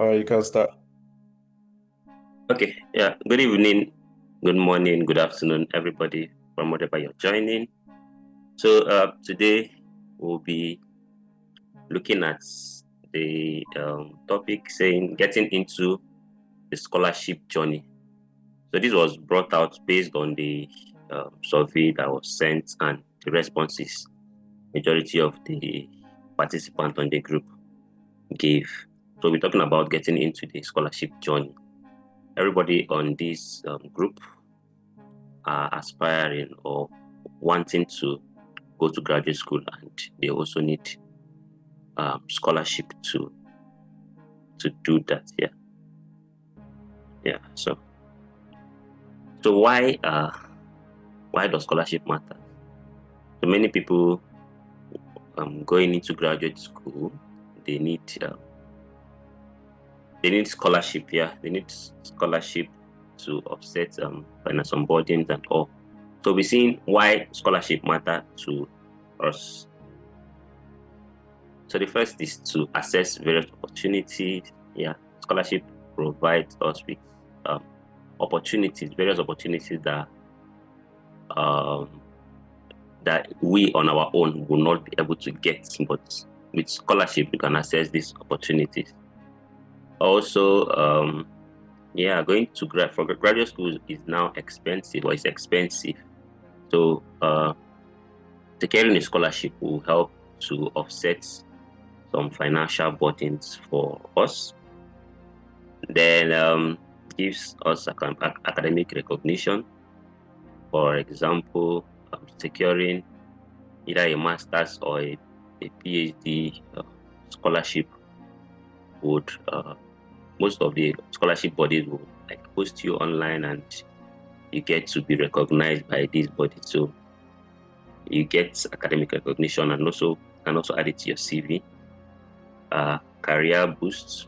You can start. Okay, yeah. Good evening, good morning, good afternoon, everybody from whatever you're joining. So today we'll be looking at the topic saying getting into the scholarship journey. So this was brought out based on the survey that was sent and the responses majority of the participants on the group gave. So we're talking about getting into the scholarship journey. Everybody on this group are aspiring or wanting to go to graduate school, and they also need scholarship to do that. So why does scholarship matter? So many people going into graduate school, they need scholarship. Yeah, they need scholarship to offset financial burdens and all. So we're seeing why scholarship matter to us. So the first is to assess various opportunities. Yeah, scholarship provides us with various opportunities that we on our own will not be able to get, but with scholarship we can access these opportunities. Also, going to graduate school is now expensive, or it's expensive. So securing a scholarship will help to offset some financial burdens for us. Then gives us academic recognition. For example, securing either a master's or a PhD scholarship would most of the scholarship bodies will post you online, and you get to be recognized by these bodies. So you get academic recognition, and also can also add it to your CV. Career boosts.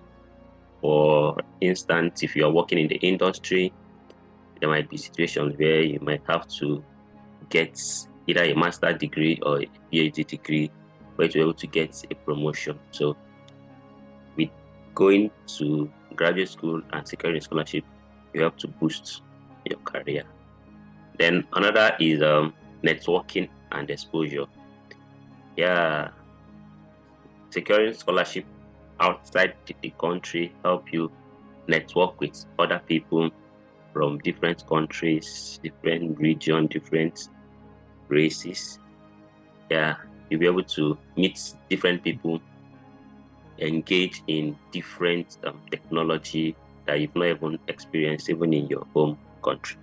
For instance, if you are working in the industry, there might be situations where you might have to get either a master's degree or a PhD degree for you to be able to get a promotion. So with going to graduate school and securing a scholarship, you have to boost your career. Then another is networking and exposure. Yeah, securing scholarship outside the country help you network with other people from different countries, different regions, different races. Yeah, you'll be able to meet different people, engage in different technology that you've not even experienced even in your home country.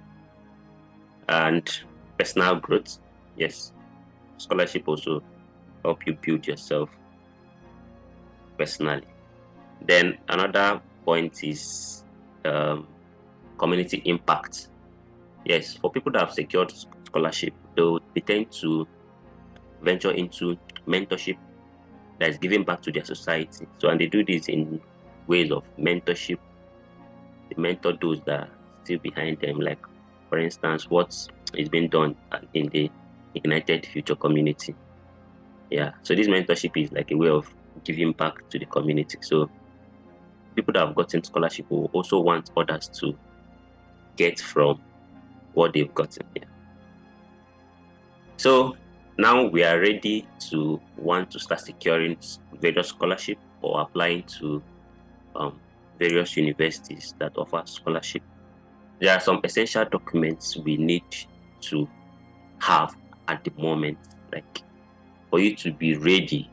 And personal growth. Yes, scholarship also help you build yourself personally. Then another point is community impact. Yes, for people that have secured scholarship, they tend to venture into mentorship that is giving back to their society. So, and they do this in ways of mentorship. They mentor those that are still behind them, like, for instance, what is being done in the IgnitedFuture Community. Yeah, so this mentorship is like a way of giving back to the community. So people that have gotten scholarship will also want others to get from what they've gotten. Yeah. So now we are ready to want to start securing various scholarship or applying to various universities that offer scholarship. There are some essential documents we need to have at the moment, like for you to be ready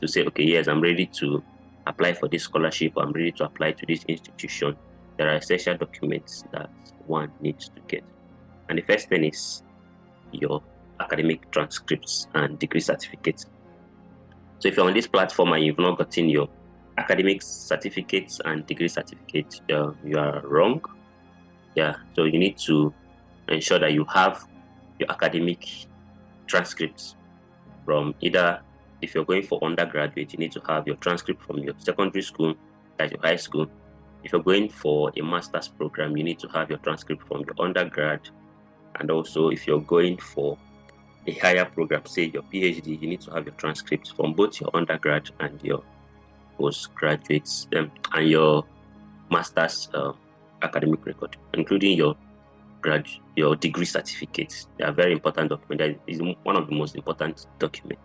to say, okay, yes, I'm ready to apply for this scholarship, I'm ready to apply to this institution. There are essential documents that one needs to get. And the first thing is your academic transcripts and degree certificates. So if you're on this platform and you've not gotten your academic certificates and degree certificates, you are wrong. Yeah, so you need to ensure that you have your academic transcripts from either, if you're going for undergraduate, you need to have your transcript from your secondary school, that's your high school. If you're going for a master's program, you need to have your transcript from your undergrad. And also, if you're going for a higher program, say your PhD, you need to have your transcripts from both your undergrad and your postgraduates and your master's academic record, including your degree certificates. They are very important documents. That is one of the most important documents.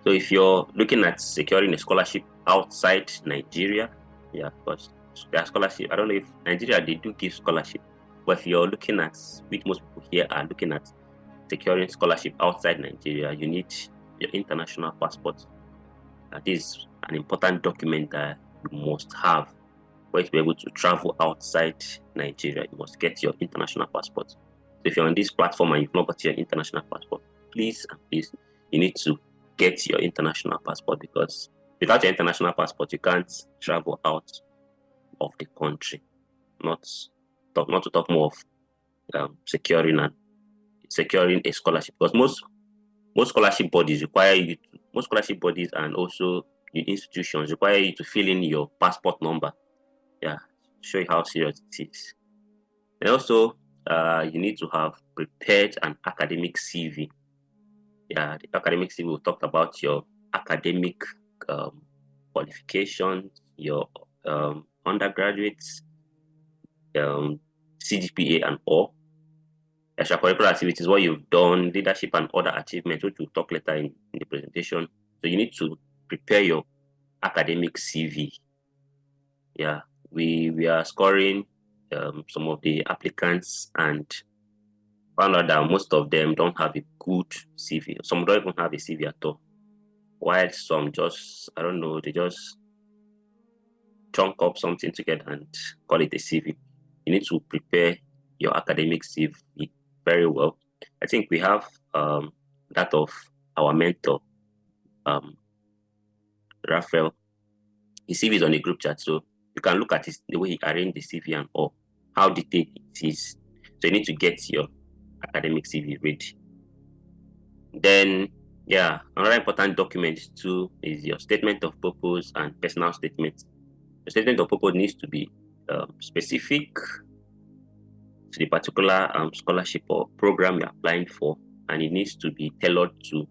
So if you're looking at securing a scholarship outside Nigeria, yeah, because there are scholarship. I don't know if Nigeria, they do give scholarship, but if you're looking at, which most people here are looking at, securing scholarship outside Nigeria, you need your international passport. This is an important document that you must have for you to be able to travel outside Nigeria. You must get your international passport. So if you're on this platform and you've not got your international passport, please and please, you need to get your international passport, because without your international passport, you can't travel out of the country. Not to talk more of securing a scholarship, because most scholarship bodies require you to, most scholarship bodies and also the institutions require you to fill in your passport number. Yeah, show you how serious it is. And also, you need to have prepared an academic CV. Yeah, the academic CV will talk about your academic qualifications, your undergraduates, CGPA and all. Extracurricular activities, what you've done, leadership and other achievements, which we'll talk later in the presentation. So you need to prepare your academic CV. Yeah, we are scoring some of the applicants and found out that most of them don't have a good CV. Some don't even have a CV at all. While some just, I don't know, they just chunk up something together and call it a CV. You need to prepare your academic CV very well. I think we have that of our mentor, Raphael. His CV is on the group chat, so you can look at the way he arranged the CV and all, how detailed it is. So you need to get your academic CV ready. Then, yeah, another important document too is your statement of purpose and personal statement. The statement of purpose needs to be specific to the particular scholarship or program you're applying for, and it needs to be tailored to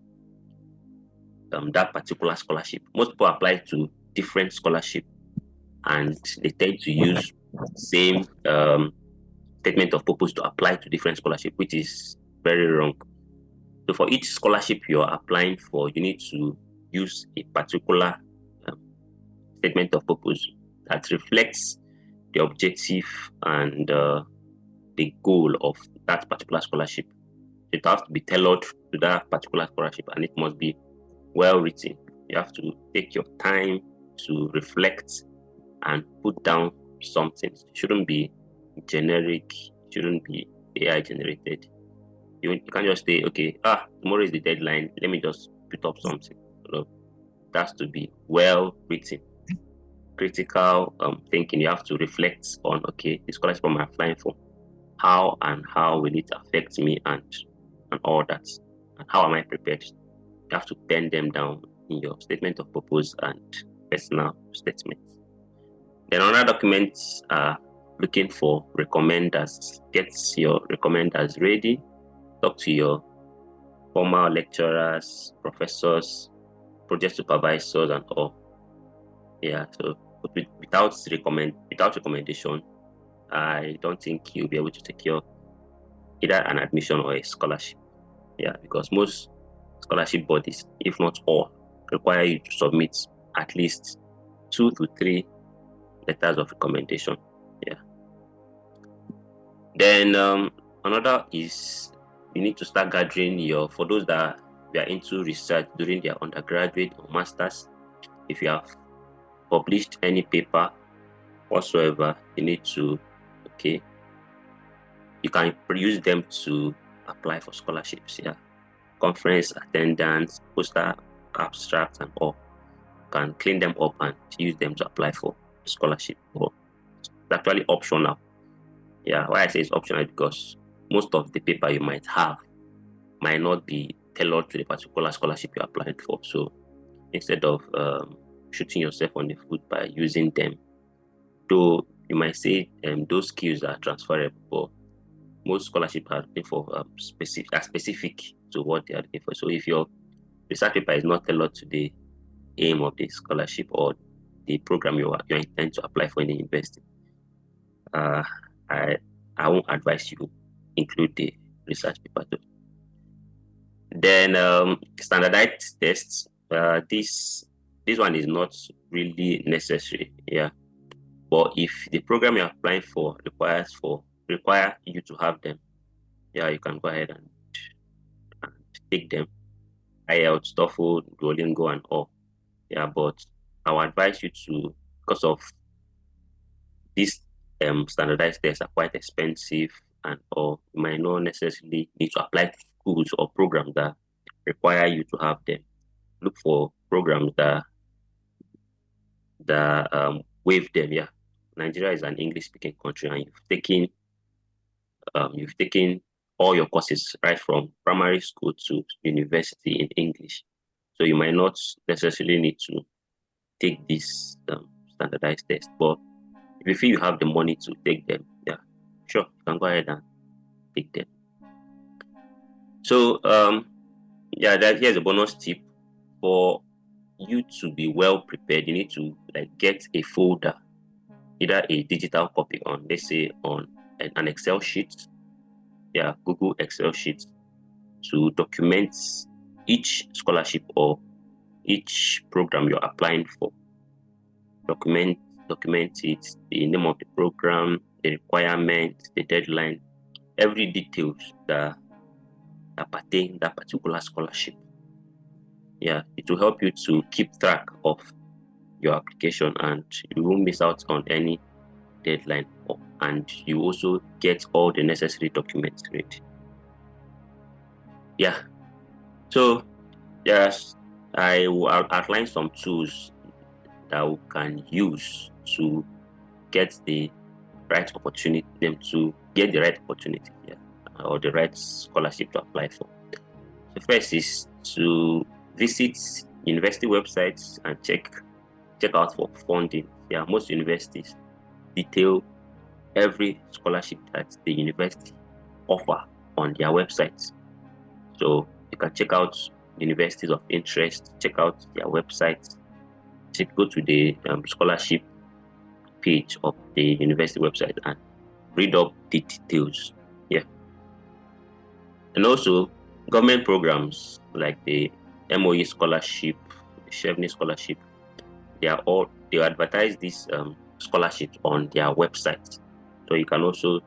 that particular scholarship. Most people apply to different scholarship, and they tend to use same statement of purpose to apply to different scholarship, which is very wrong. So for each scholarship you're applying for, you need to use a particular statement of purpose that reflects the objective and the goal of that particular scholarship. It has to be tailored to that particular scholarship, and it must be well written. You have to take your time to reflect and put down something. It shouldn't be generic, it shouldn't be AI generated. You can't just say, okay, tomorrow is the deadline, let me just put up something. No, it has to be well written. Critical thinking, you have to reflect on, okay, the scholarship I'm applying for, how will it affect me and all that, and how am I prepared? You have to pen them down in your statement of purpose and personal statements. Then another documents are looking for recommenders. Get your recommenders ready. Talk to your former lecturers, professors, project supervisors, and all. Yeah, so without recommendation, I don't think you'll be able to secure either an admission or a scholarship. Yeah, because most scholarship bodies, if not all, require you to submit at least 2 to 3 letters of recommendation. Yeah. Then another is you need to start gathering for those that are into research during their undergraduate or masters. If you have published any paper whatsoever, you need to, you can use them to apply for scholarships. Yeah, conference attendance, poster abstracts, and all. You can clean them up and use them to apply for scholarship. Or it's actually optional. Yeah, why I say it's optional because most of the paper you might have might not be tailored to the particular scholarship you're applying for. So instead of shooting yourself on the foot by using them, though you might say those skills are transferable, but most scholarships are looking for specific to what they are looking for. So if your research paper is not tailored to the aim of the scholarship or the program you intend to apply for in the university. I won't advise you include the research paper though. Then standardized tests. This one is not really necessary. Yeah, but if the program you're applying for require you to have them, yeah, you can go ahead and take them. IELTS, TOEFL, Duolingo, and all. Yeah, but I would advise you to, because of these standardized tests are quite expensive, and or you might not necessarily need to apply to schools or programs that require you to have them. Look for programs that waive them. Yeah, Nigeria is an English-speaking country, and you've taken all your courses right from primary school to university in English, so you might not necessarily need to take this standardized test. But if you feel you have the money to take them, yeah, sure, you can go ahead and take them. So yeah, here's a bonus tip. For you to be well prepared, you need to get a folder, either a digital copy on, let's say, on an Excel sheet. Yeah, Google Excel sheet, to document each scholarship or each program you're applying for. Document it, the name of the program, the requirement, the deadline, every details that pertain that particular scholarship. Yeah, it will help you to keep track of your application, and you won't miss out on any deadline, and you also get all the necessary documents ready. Yeah, so yes, I will outline some tools that we can use to get the right opportunity, or the right scholarship to apply for. The first is to visit university websites and check out for funding. Yeah, most universities detail every scholarship that the university offer on their websites. So you can check out universities of interest, check out their websites, go to the scholarship page of the university website and read up the details. Yeah. And also government programs like the MOE scholarship, the Chevney scholarship, they advertise these scholarships on their website. So you can also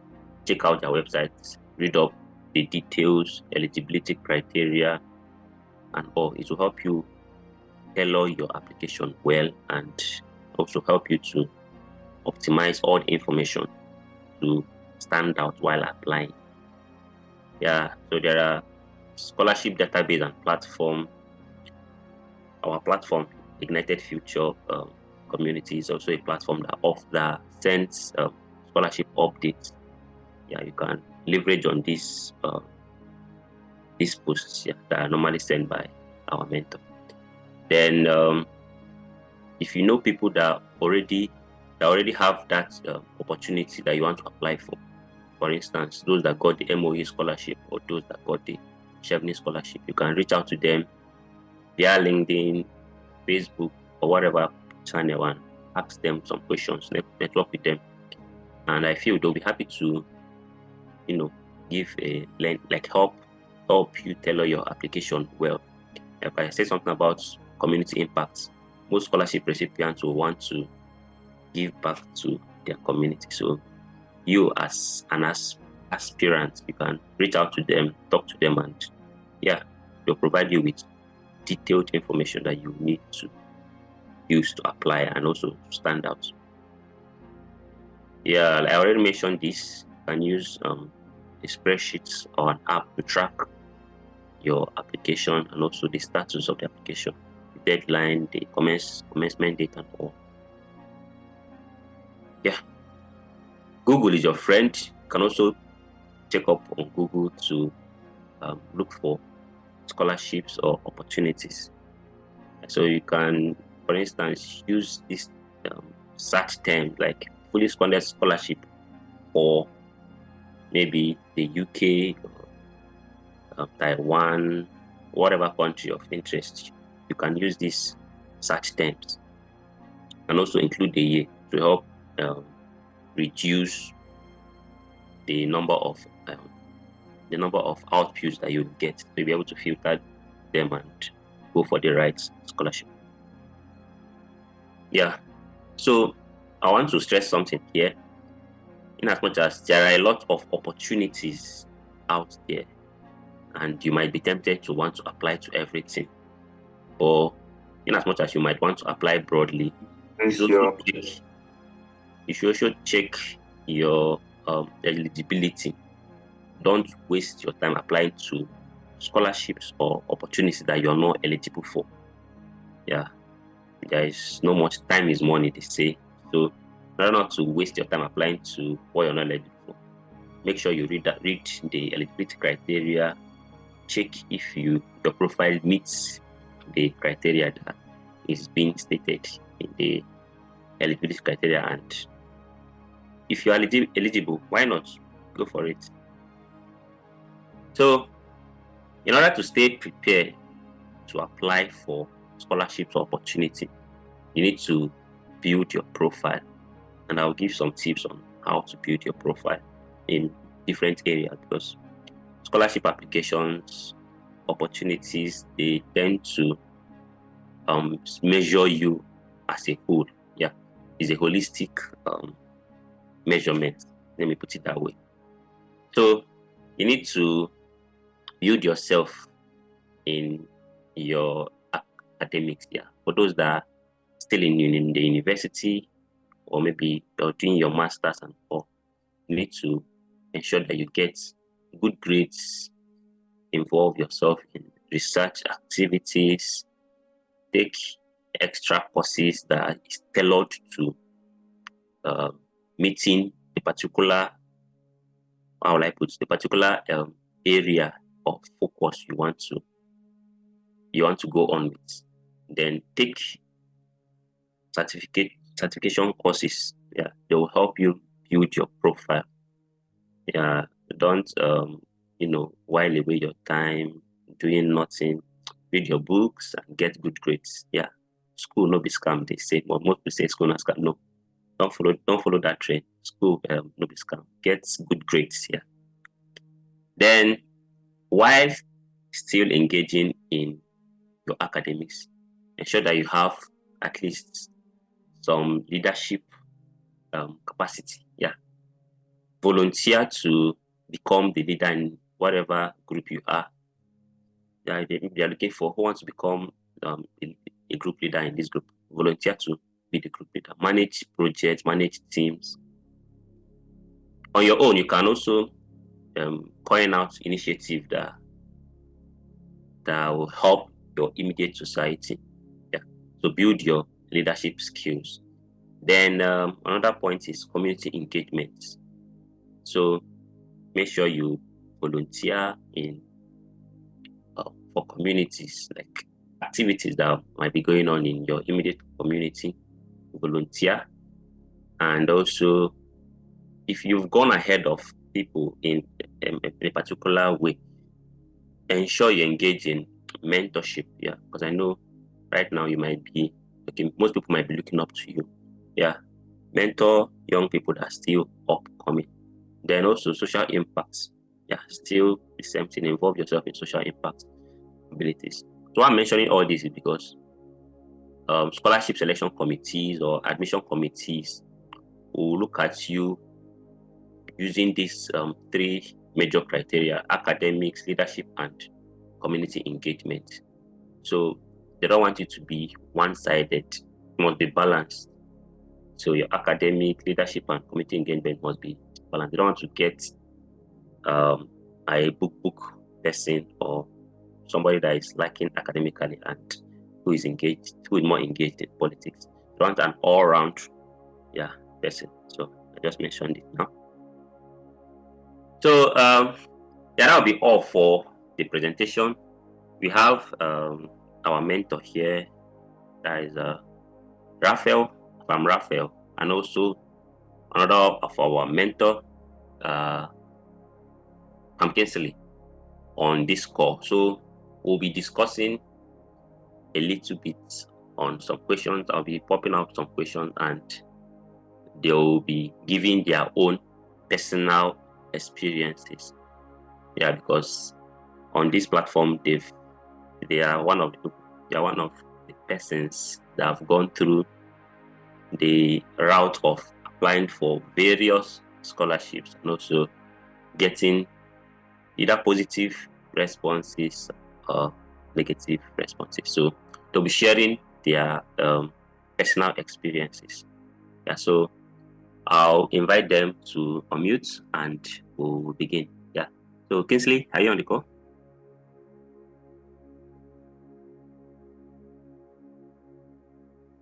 check out their websites, read up the details, eligibility criteria, and all. It will help you tailor your application well, and also help you to optimize all the information to stand out while applying. Yeah, so there are scholarship database and platform. Our platform, IgnitedFuture Community, is also a platform that sends scholarship updates. Yeah, you can leverage on these posts, yeah, that are normally sent by our mentor. Then if you know people that already have that opportunity that you want to apply for instance, those that got the MOE scholarship or those that got the Chevney scholarship, you can reach out to them via LinkedIn, Facebook, or whatever channel, and ask them some questions, network with them, and I feel they'll be happy to give help you tailor your application well. If I say something about community impact, most scholarship recipients will want to give back to their community. So you, as an aspirant, you can reach out to them, talk to them, and yeah, they'll provide you with detailed information that you need to use to apply and also to stand out. Yeah, I already mentioned this. You can use a spreadsheet or an app to track your application and also the status of the application, the deadline, the commencement date, and all. Yeah, Google is your friend. You can also check up on Google to look for scholarships or opportunities. So you can, for instance, use this search term like fully funded scholarship for maybe the UK, Taiwan, whatever country of interest. You can use these search terms and also include the year to help reduce the number of outputs that you get, to be able to filter them and go for the right scholarship. Yeah. So I want to stress something here. In as much as there are a lot of opportunities out there, and you might be tempted to want to apply to everything, or in as much as you might want to apply broadly, you should also check your eligibility. Don't waste your time applying to scholarships or opportunities that you're not eligible for. Yeah, there is no much time is money, they say. So in order not to waste your time applying to what you're not eligible for, make sure you read the eligibility criteria, check if your profile meets the criteria that is being stated in the eligibility criteria, and if you're eligible, why not go for it? So in order to stay prepared to apply for scholarships or opportunity, you need to build your profile, and I'll give some tips on how to build your profile in different areas, because scholarship applications, opportunities, they tend to measure you as a whole. Yeah, it's a holistic measurement, let me put it that way. So you need to build yourself in your academics. Yeah, for those that are still in the university, or maybe you're doing your masters and all, you need to ensure that you get good grades, involve yourself in research activities, take extra courses that is tailored to meeting the particular, how will I put, the particular area of focus you want to go on with. Then take certification courses. Yeah, they will help you build your profile. Yeah, don't while away your time doing nothing. Read your books and get good grades. Yeah, school no be scam, they say, but most people say school not scam. No, don't follow that trend. School no be scam. Get good grades. Yeah. Then, while still engaging in your academics, ensure that you have at least some leadership capacity. Yeah, volunteer to become the leader in whatever group you are. Yeah, they are looking for who wants to become a group leader in this group. Volunteer to be the group leader. Manage projects, manage teams. On your own, you can also coin out initiative that will help your immediate society. Yeah. So build your leadership skills. Then another point is community engagement. So make sure you volunteer in for communities, like activities that might be going on in your immediate community. Volunteer. And also, if you've gone ahead of people in a particular way, ensure you engage in mentorship. Yeah, because I know right now you might be most people might be looking up to you. Yeah, mentor young people that are still upcoming. Then also social impacts. Yeah, still the same thing. Involve yourself in social impact abilities. So I'm mentioning all this is because scholarship selection committees or admission committees will look at you using these three major criteria: academics, leadership, and community engagement. So they don't want you to be one-sided. It must be balanced. So your academic, leadership, and community engagement must be balanced. They don't want to get a book person or somebody that is lacking academically and who is more engaged in politics. They want an all-round person. So I just mentioned it now. So that will be all for the presentation. We have our mentor here, that is Raphael, from Raphael, and also another of our mentor, Kinsley, on this call. So we'll be discussing a little bit on some questions. I'll be popping up some questions, and they'll be giving their own personal experiences. Yeah, because on this platform, they are one of the persons that have gone through the route of applying for various scholarships and also getting either positive responses or negative responses. So they'll be sharing their personal experiences. Yeah, so I'll invite them to unmute and we'll begin. Yeah. So Kingsley, are you on the call?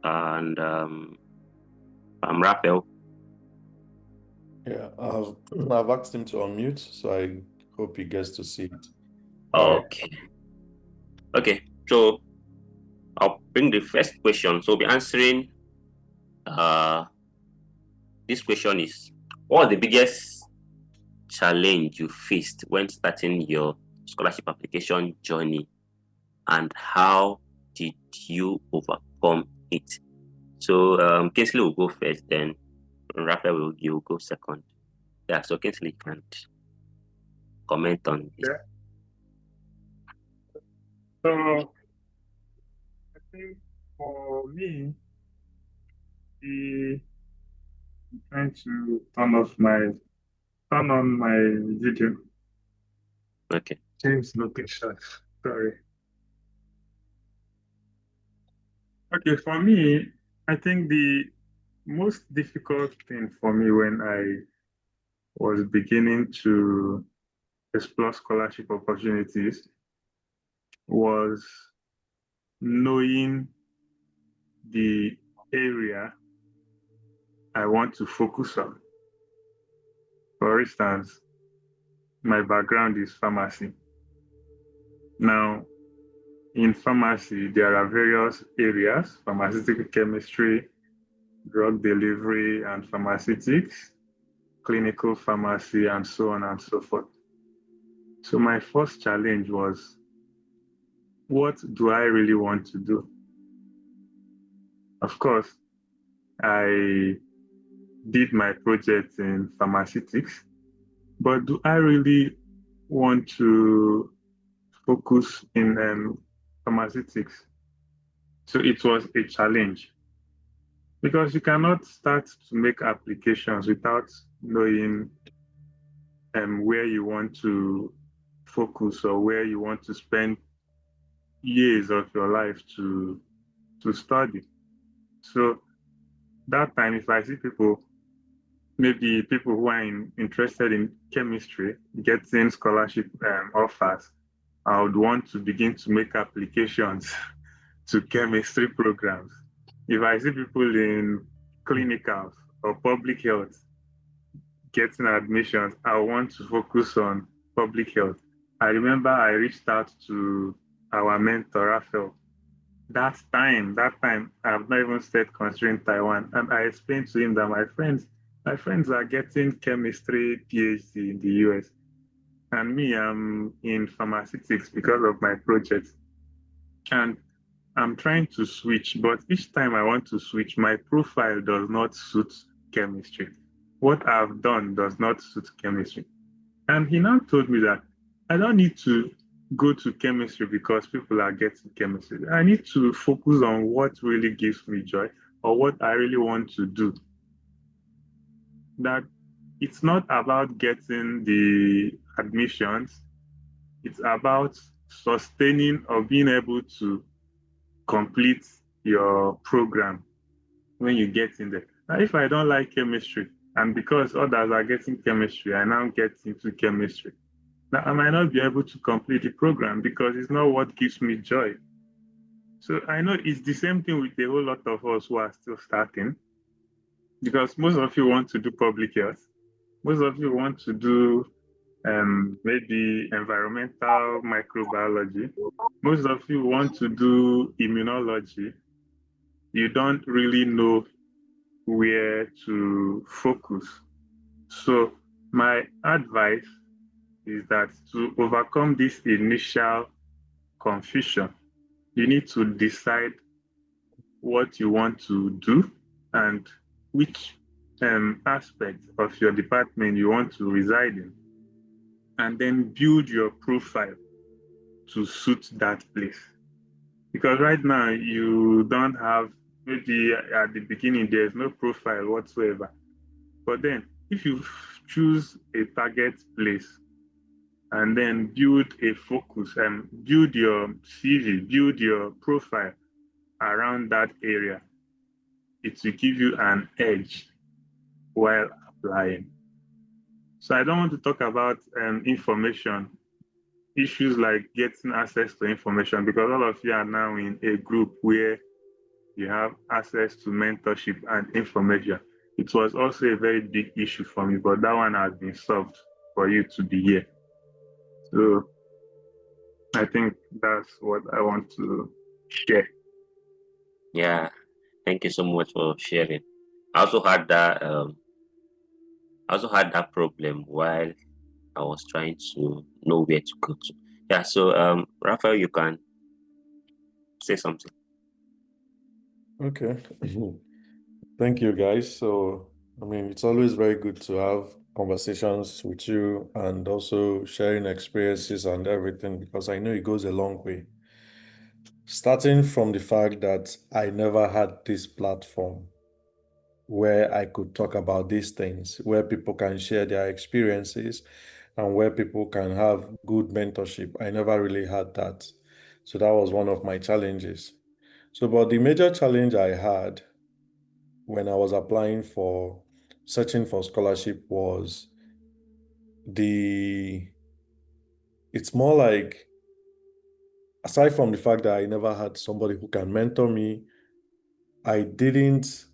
And I'm Raphael. Yeah, I've asked him to unmute, so I hope he gets to see it. Okay. Okay. So I'll bring the first question. So I'll be answering. This question is: what was the biggest challenge you faced when starting your scholarship application journey, and how did you overcome it? So Kingsley will go first, then Raphael will go second. Yeah, so Kingsley can comment on this. Yeah. So I think for me, I'm trying to turn on my video. Okay. Change location. Sorry. Okay, for me, I think the most difficult thing for me when I was beginning to explore scholarship opportunities was knowing the area I want to focus on. For instance, my background is pharmacy. Now, in pharmacy, there are various areas: pharmaceutical chemistry, drug delivery and pharmaceutics, clinical pharmacy, and so on and so forth. So my first challenge was, what do I really want to do? Of course, I did my project in pharmaceutics, but do I really want to focus in pharmaceutics? So it was a challenge because you cannot start to make applications without knowing where you want to focus or where you want to spend years of your life to study. So that time, if I see people, maybe people who are interested in chemistry, getting scholarship offers, I would want to begin to make applications to chemistry programs. If I see people in clinicals or public health getting admissions, I want to focus on public health. I remember I reached out to our mentor, Raphael. That time, I've not even started considering Taiwan. And I explained to him that my friends are getting chemistry PhD in the US. And me, I'm in pharmaceutics because of my project. And I'm trying to switch, but each time I want to switch, my profile does not suit chemistry. What I've done does not suit chemistry. And he now told me that I don't need to go to chemistry because people are getting chemistry. I need to focus on what really gives me joy or what I really want to do. That it's not about getting the admissions, it's about sustaining or being able to complete your program when you get in there. Now, if I don't like chemistry, and because others are getting chemistry, I now get into chemistry. Now, I might not be able to complete the program because it's not what gives me joy. So I know it's the same thing with a whole lot of us who are still starting, because most of you want to do public health. Most of you want to do maybe environmental microbiology. Most of you want to do immunology. You don't really know where to focus. So my advice is that to overcome this initial confusion, you need to decide what you want to do and which aspect of your department you want to reside in, and then build your profile to suit that place. Because right now you don't have, maybe at the beginning there's no profile whatsoever. But then if you choose a target place and then build a focus and build your CV, build your profile around that area, it will give you an edge while applying. So I don't want to talk about information, issues like getting access to information, because all of you are now in a group where you have access to mentorship and information. It was also a very big issue for me, but that one has been solved for you to be here. So I think that's what I want to share. Yeah, thank you so much for sharing. I also had that problem while I was trying to know where to go to. Yeah, so Raphael, you can say something. Okay. Thank you, guys. So, I mean, it's always very good to have conversations with you and also sharing experiences and everything, because I know it goes a long way. Starting from the fact that I never had this platform where I could talk about these things, where people can share their experiences and where people can have good mentorship. I never really had that. So that was one of my challenges. So, but the major challenge I had when I was searching for scholarship was it's more like, aside from the fact that I never had somebody who can mentor me, I didn't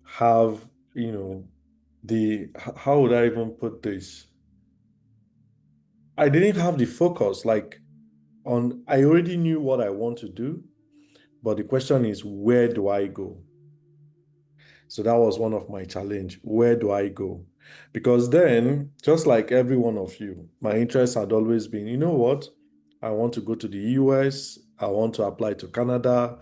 have, how would I even put this? I didn't have the focus, like I already knew what I want to do, but the question is, where do I go? So that was one of my challenge. Where do I go? Because then, just like every one of you, my interest had always been, you know what? I want to go to the US. I want to apply to Canada,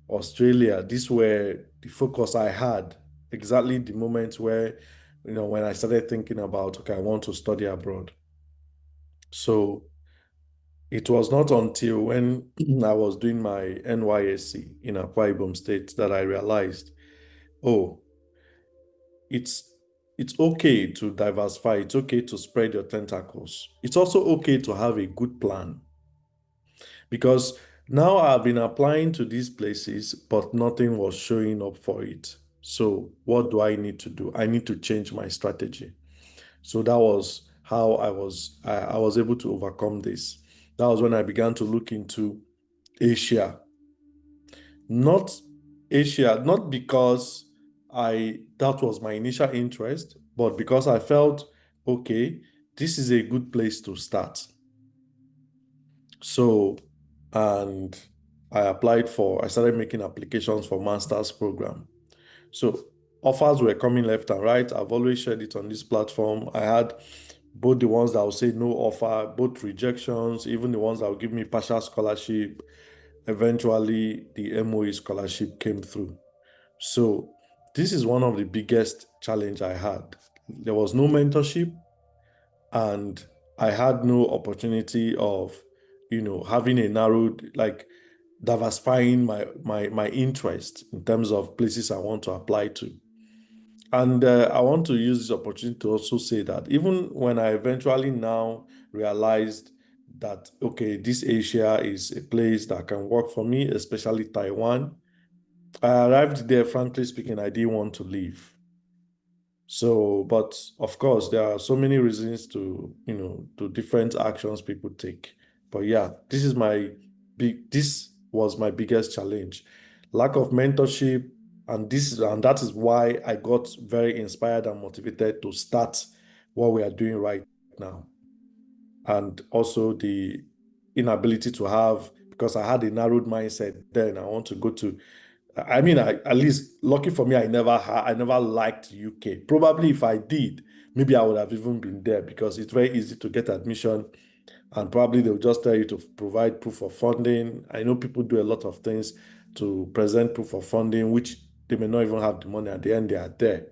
Australia. These were the focus I had exactly the moment where, when I started thinking about, okay, I want to study abroad. So it was not until when I was doing my NYSC in Akwa Ibom State that I realized, oh, it's it's okay to diversify. It's okay to spread your tentacles. It's also okay to have a good plan, because now I've been applying to these places, but nothing was showing up for it. So what do I need to do? I need to change my strategy. So that was how I was able to overcome this. That was when I began to look into Asia. Not Asia, not because that was my initial interest, but because I felt, okay, this is a good place to start. So, and I started making applications for master's program. So offers were coming left and right. I've always shared it on this platform. I had both the ones that will say no offer, both rejections, even the ones that will give me partial scholarship. Eventually, the MOE scholarship came through. So this is one of the biggest challenge I had. There was no mentorship, and I had no opportunity of, having a narrowed, like diversifying my interest in terms of places I want to apply to. And I want to use this opportunity to also say that even when I eventually now realized that, okay, this Asia is a place that can work for me, especially Taiwan, I arrived there, frankly speaking, I didn't want to leave. So, but of course, there are so many reasons to different actions people take. But yeah, this was my biggest challenge. Lack of mentorship, and that is why I got very inspired and motivated to start what we are doing right now. And also the inability to have, because I had a narrowed mindset then, I want to go to, at least lucky for me, I never liked UK. Probably if I did, maybe I would have even been there, because it's very easy to get admission, and probably they'll just tell you to provide proof of funding. I know people do a lot of things, to present proof of funding, which they may not even have the money. At the end, they are there.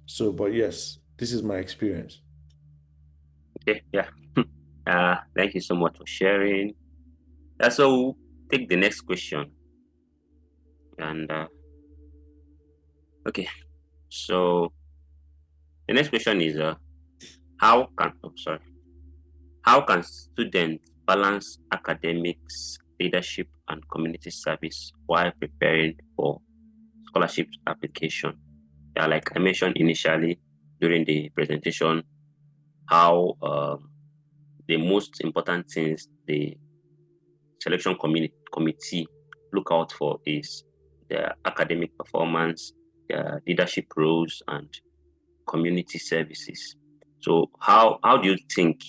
So, but yes, this is my experience. Okay, yeah. Thank you so much for sharing. So we'll take the next question. And okay, so the next question is how can students balance academics, leadership, and community service while preparing for scholarship application? Yeah, like I mentioned initially during the presentation, how the most important things the selection committee look out for is the academic performance, the leadership roles, and community services. So how do you think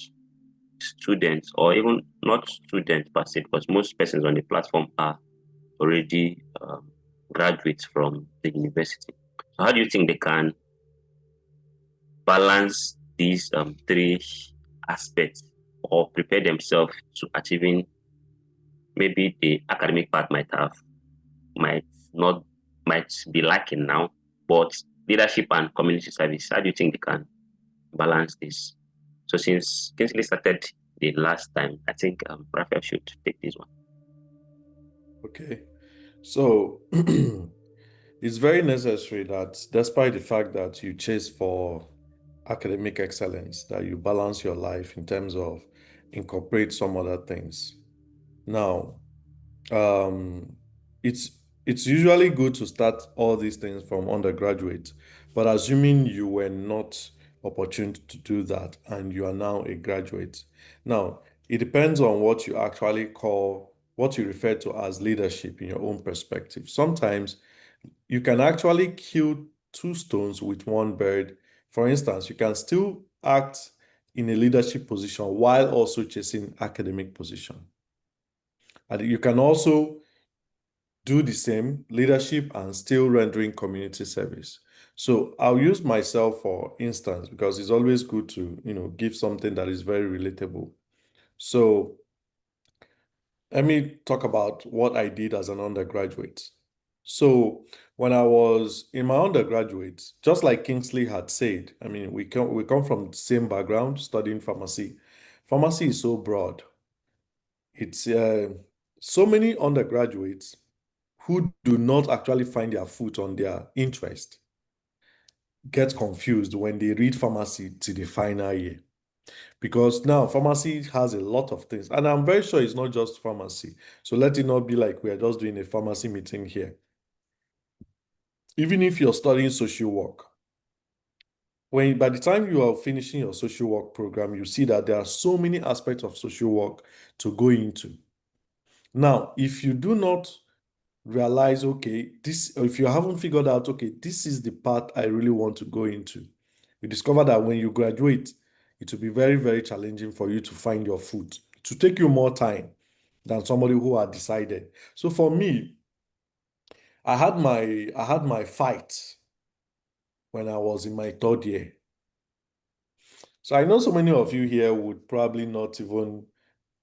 students, or even not students per se, because most persons on the platform are already graduates from the university. So how do you think they can balance these three aspects or prepare themselves to achieving? Maybe the academic part might not might be lacking now, but leadership and community service, how do you think they can balance this? So since Kingsley started the last time, I think Raphael should take this one. Okay. So it's very necessary that despite the fact that you chase for academic excellence, that you balance your life in terms of incorporate some other things. Now, um, it's usually good to start all these things from undergraduate, but assuming you were not opportune to do that and you are now a graduate. Now, it depends on what you actually call, what you refer to as leadership in your own perspective. Sometimes you can actually kill two stones with one bird. For instance, you can still act in a leadership position while also chasing academic position. And you can also do the same leadership and still rendering community service. So I'll use myself for instance, because it's always good to, give something that is very relatable. So let me talk about what I did as an undergraduate. So when I was in my undergraduate, just like Kingsley had said, I mean, we come from the same background, studying pharmacy. Pharmacy is so broad. It's so many undergraduates who do not actually find their foot on their interest get confused when they read pharmacy to the final year. Because now pharmacy has a lot of things, and I'm very sure it's not just pharmacy. So let it not be like we are just doing a pharmacy meeting here. Even if you're studying social work, when by the time you are finishing your social work program, you see that there are so many aspects of social work to go into. Now, if you do not realize, okay, if you haven't figured out, okay, this is the path I really want to go into, you discover that when you graduate, it will be very, very challenging for you to find your foot. To take you more time than somebody who had decided. So for me, I had my fight when I was in my third year. So I know so many of you here would probably not even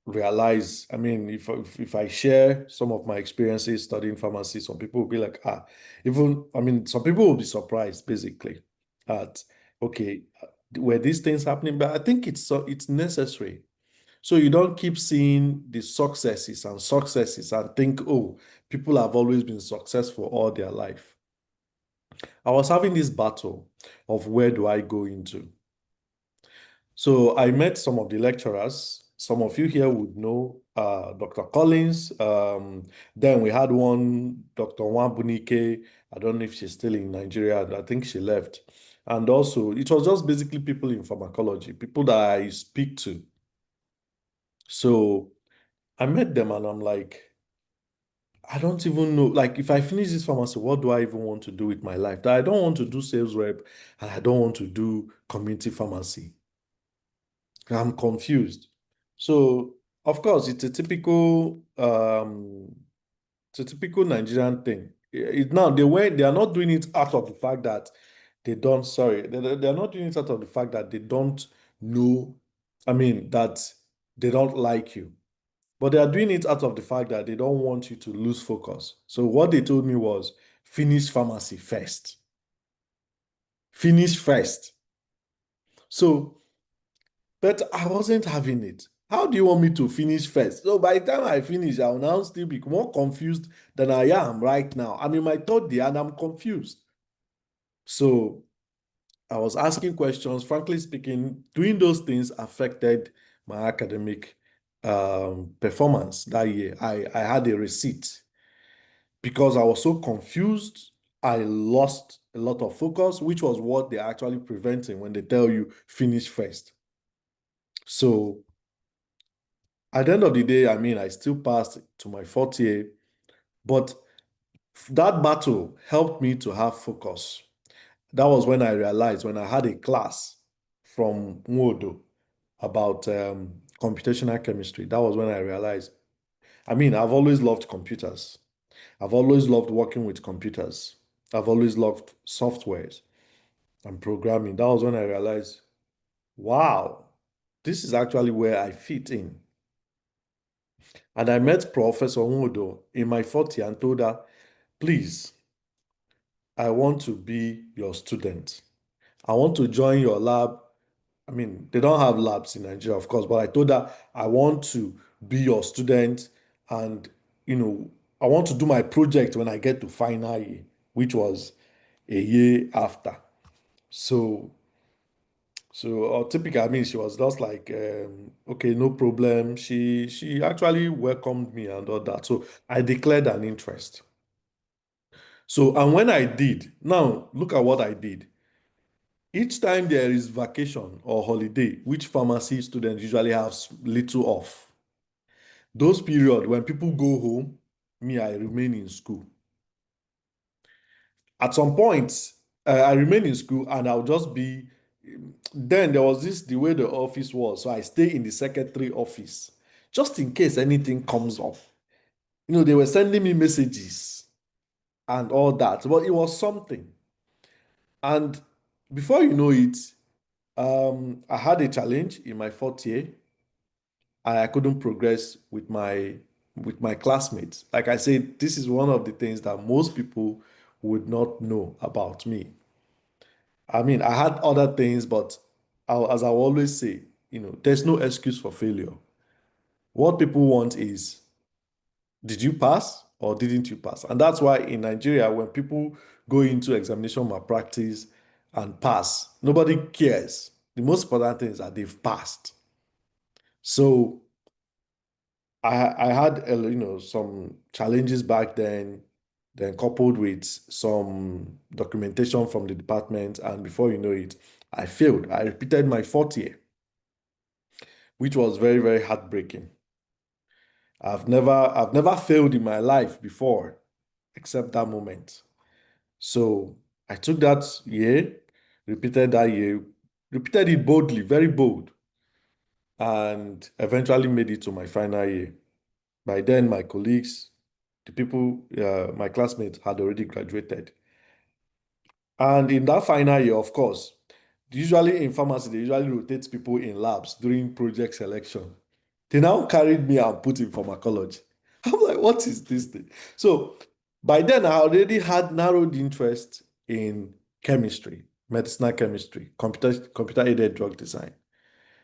realize. I mean, if I share some of my experiences studying pharmacy, some people will be like, some people will be surprised basically at, okay, were these things happening? But I think it's necessary. So you don't keep seeing the successes and think, oh, people have always been successful all their life. I was having this battle of where do I go into? So I met some of the lecturers. Some of you here would know Dr. Collins. Then we had one, Dr. Nwabunike. I don't know if she's still in Nigeria. I think she left. And also, it was just basically people in pharmacology, people that I speak to. So I met them and I'm like, I don't even know. Like, if I finish this pharmacy, what do I even want to do with my life? That I don't want to do sales rep and I don't want to do community pharmacy. I'm confused. So, of course, it's a typical Nigerian thing. Now they are not doing it out of the fact that they don't, sorry, they're not doing it out of the fact that they don't know, I mean, that they don't like you. But they are doing it out of the fact that they don't want you to lose focus. So what they told me was finish pharmacy first. Finish first. So, but I wasn't having it. How do you want me to finish first? So by the time I finish, I'll now still be more confused than I am right now. I'm in my third year and I'm confused. So I was asking questions. Frankly speaking, doing those things affected my academic performance that year. I had a receipt because I was so confused. I lost a lot of focus, which was what they're actually preventing when they tell you finish first. So at the end of the day, I mean, I still passed to my fourth year, but that battle helped me to have focus. That was when I realized, when I had a class from Nwodo about computational chemistry, that was when I realized, I mean, I've always loved computers. I've always loved working with computers. I've always loved softwares and programming. That was when I realized, wow, this is actually where I fit in. And I met Professor Nwodo in my fourth year and told her, please, I want to be your student. I want to join your lab. I mean, they don't have labs in Nigeria, of course, but I told her I want to be your student and, I want to do my project when I get to final year, which was a year after. So typically, I mean, she was just like, okay, no problem. She actually welcomed me and all that. So I declared an interest. So, and when I did, now look at what I did. Each time there is vacation or holiday, which pharmacy students usually have little off, those periods when people go home, me, I remain in school. At some point, I remain in school and I'll just be, then there was the way the office was. So I stay in the secretary office just in case anything comes up. They were sending me messages and all that, but it was something. And before you know it, I had a challenge in my fourth year. I couldn't progress with my classmates. Like I said, this is one of the things that most people would not know about me. I mean, I had other things, but as I always say, there's no excuse for failure. What people want is, did you pass or didn't you pass? And that's why in Nigeria, when people go into examination malpractice and pass, nobody cares. The most important thing is that they've passed. So I had some challenges back then coupled with some documentation from the department, and before you know it, I failed. I repeated my fourth year, which was very, very heartbreaking. I've never failed in my life before, except that moment. So I took that year, repeated that year, repeated it boldly, very bold, and eventually made it to my final year. By then, my colleagues, the people, my classmates had already graduated. And in that final year, of course, usually in pharmacy, they usually rotate people in labs during project selection. They now carried me and put in pharmacology. I'm like, what is this thing? So by then, I already had narrowed interest in chemistry, medicinal chemistry, computer-aided drug design.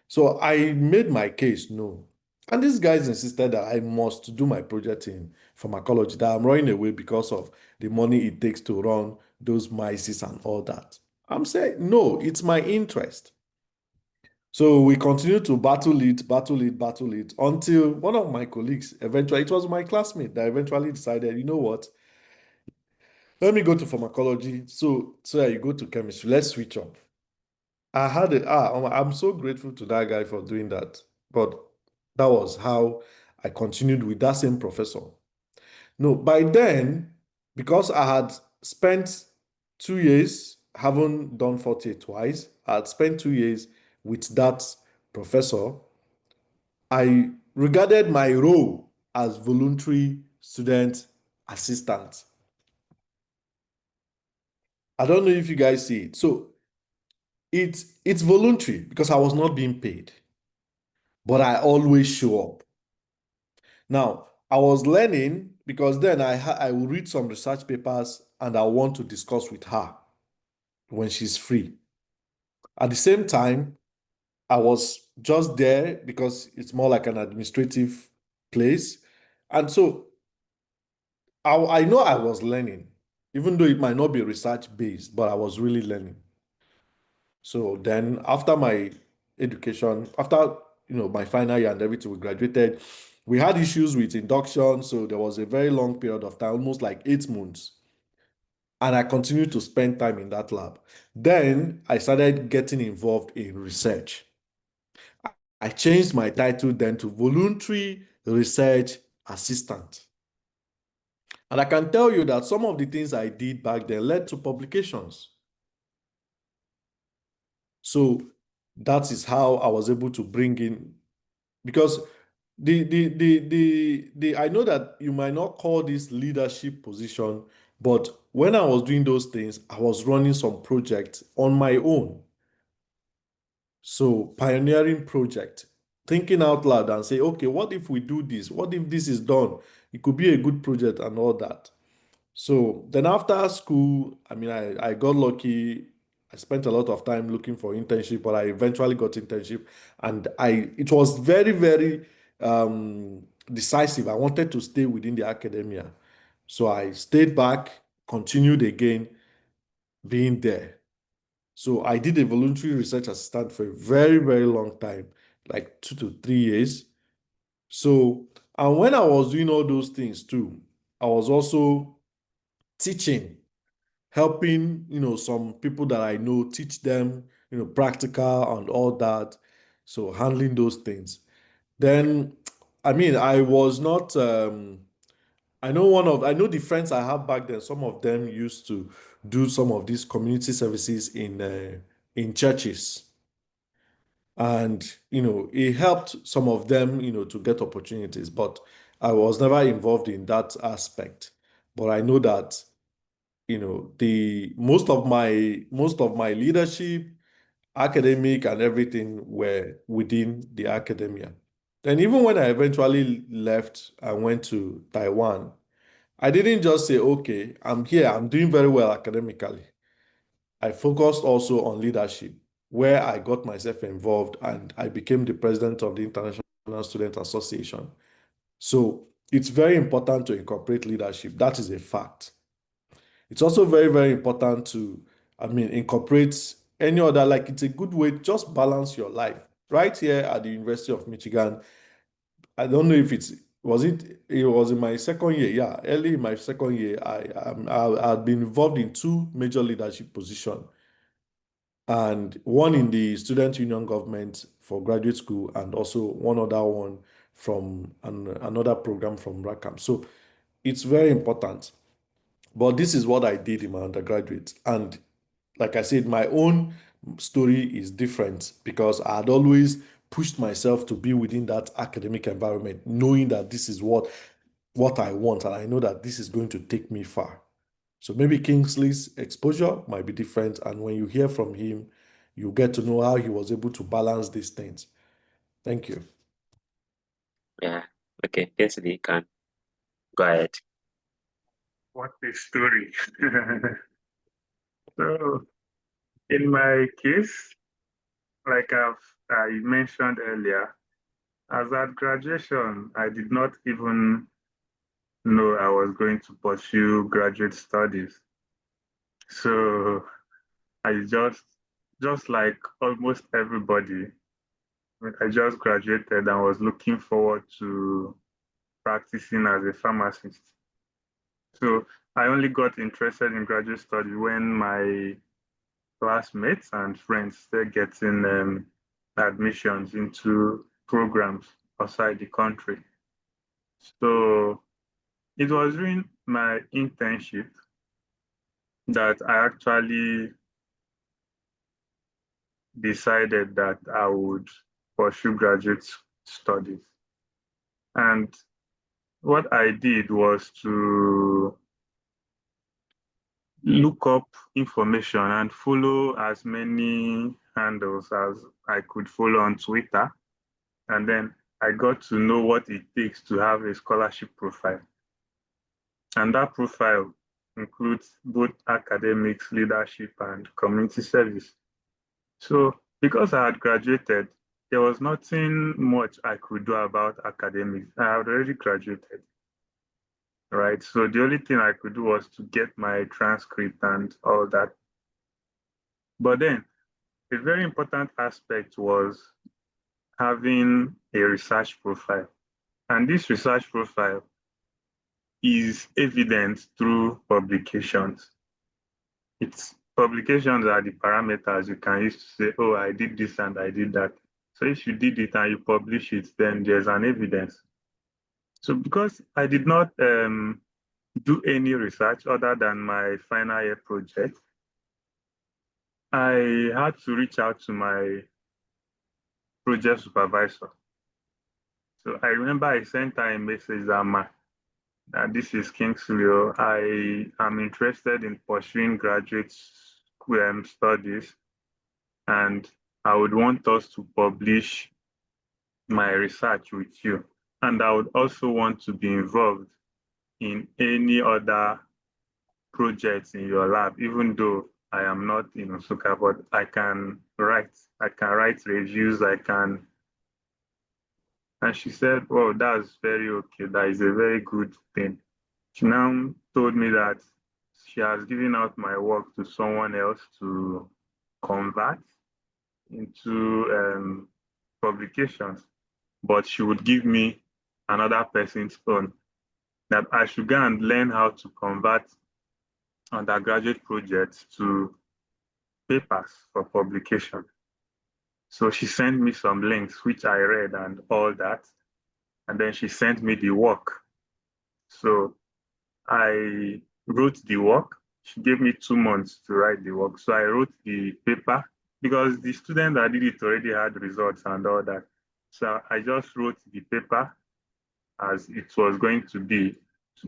So I made my case known. And these guys insisted that I must do my project in pharmacology, that I'm running away because of the money it takes to run those mices and all that. I'm saying, no, it's my interest. So we continued to battle it until one of my colleagues eventually, it was my classmate that eventually decided, you know what, let me go to pharmacology. So yeah, you go to chemistry, let's switch up. I'm so grateful to that guy for doing that. But that was how I continued with that same professor. No, by then, because I had spent 2 years, haven't done 40 twice, I had spent 2 years with that professor. I regarded my role as voluntary student assistant. I don't know if you guys see it. So it's voluntary because I was not being paid, but I always show up. Now, I was learning because then I will read some research papers and I want to discuss with her when she's free. At the same time, I was just there because it's more like an administrative place. And so I know I was learning, even though it might not be research based, but I was really learning. So then after my education, after my final year and everything, we graduated. We had issues with induction, so there was a very long period of time, almost like 8 months. And I continued to spend time in that lab. Then I started getting involved in research. I changed my title then to voluntary research assistant. And I can tell you that some of the things I did back then led to publications. So that is how I was able to bring in, because I know that you might not call this leadership position, but when I was doing those things, I was running some projects on my own. So pioneering project, thinking out loud and say, okay, what if we do this? What if this is done? It could be a good project and all that. So then after school, I mean, I got lucky. I spent a lot of time looking for internship, but I eventually got internship, and it was very, very decisive. I wanted to stay within the academia. So I stayed back, continued again being there. So I did a voluntary research assistant for a very, very long time, like 2 to 3 years. So, and when I was doing all those things too, I was also teaching, helping, some people that I know, teach them, practical and all that. So handling those things. Then, I mean, I was not, I know the friends I have back then, some of them used to do some of these community services in churches. And, it helped some of them, to get opportunities, but I was never involved in that aspect. But I know that, the most of my leadership, academic and everything were within the academia. Then even when I eventually left and went to Taiwan, I didn't just say, okay, I'm here, I'm doing very well academically. I focused also on leadership, where I got myself involved and I became the president of the International Student Association. So it's very important to incorporate leadership. That is a fact. It's also very, very important to, incorporate any other, like it's a good way to just balance your life. Right here at the University of Michigan, I don't know if it was in my second year. Yeah, early in my second year, I had been involved in two major leadership positions, and one in the student union government for graduate school, and also one other one from another program from Rackham. So it's very important. But this is what I did in my undergraduate. And like I said, my own story is different because I had always pushed myself to be within that academic environment, knowing that this is what I want, and I know that this is going to take me far. So maybe Kingsley's exposure might be different, and when you hear from him, you get to know how he was able to balance these things. Thank you. Yeah. Okay, Kingsley, you can go ahead. What a story. So, in my case, like I mentioned earlier, as at graduation, I did not even know I was going to pursue graduate studies. So I just like almost everybody, I just graduated and was looking forward to practicing as a pharmacist. So I only got interested in graduate study when my classmates and friends started getting admissions into programs outside the country. So it was during my internship that I actually decided that I would pursue graduate studies. And what I did was to look up information and follow as many handles as I could follow on Twitter. And then I got to know what it takes to have a scholarship profile. And that profile includes both academics, leadership, and community service. So because I had graduated, there was nothing much I could do about academics. I had already graduated, right? So the only thing I could do was to get my transcript and all that. But then a very important aspect was having a research profile. And this research profile is evident through publications. It's publications are the parameters you can use to say, oh, I did this and I did that. So if you did it and you publish it, then there's an evidence. So because I did not do any research other than my final year project, I had to reach out to my project supervisor. So I remember I sent her a message that this is Kingsley. I am interested in pursuing graduate studies, and I would want us to publish my research with you. And I would also want to be involved in any other projects in your lab, even though I am not in Osaka, but I can write reviews, and she said, well, that's very okay. That is a very good thing. She now told me that she has given out my work to someone else to convert into publications, but she would give me another person's own, that I should go and learn how to convert undergraduate projects to papers for publication. So she sent me some links, which I read and all that. And then she sent me the work. So I wrote the work. She gave me 2 months to write the work. So I wrote the paper because the student that did it already had results and all that. So I just wrote the paper as it was going to be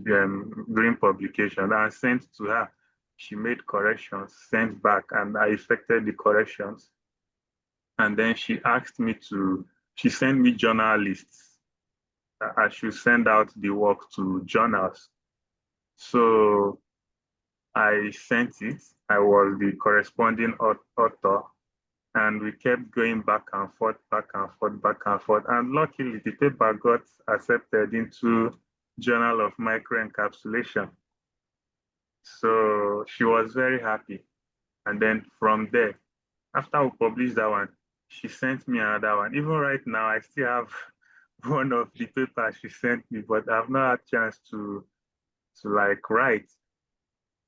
during publication and sent to her. She made corrections, sent back, and I effected the corrections. And then she sent me journal lists. I should send out the work to journals. So I sent it. I was the corresponding author, and we kept going back and forth, back and forth, back and forth. And luckily, the paper got accepted into Journal of Microencapsulation. So she was very happy. And then from there, after we published that one, she sent me another one. Even right now, I still have one of the papers she sent me, but I've not had a chance to like write.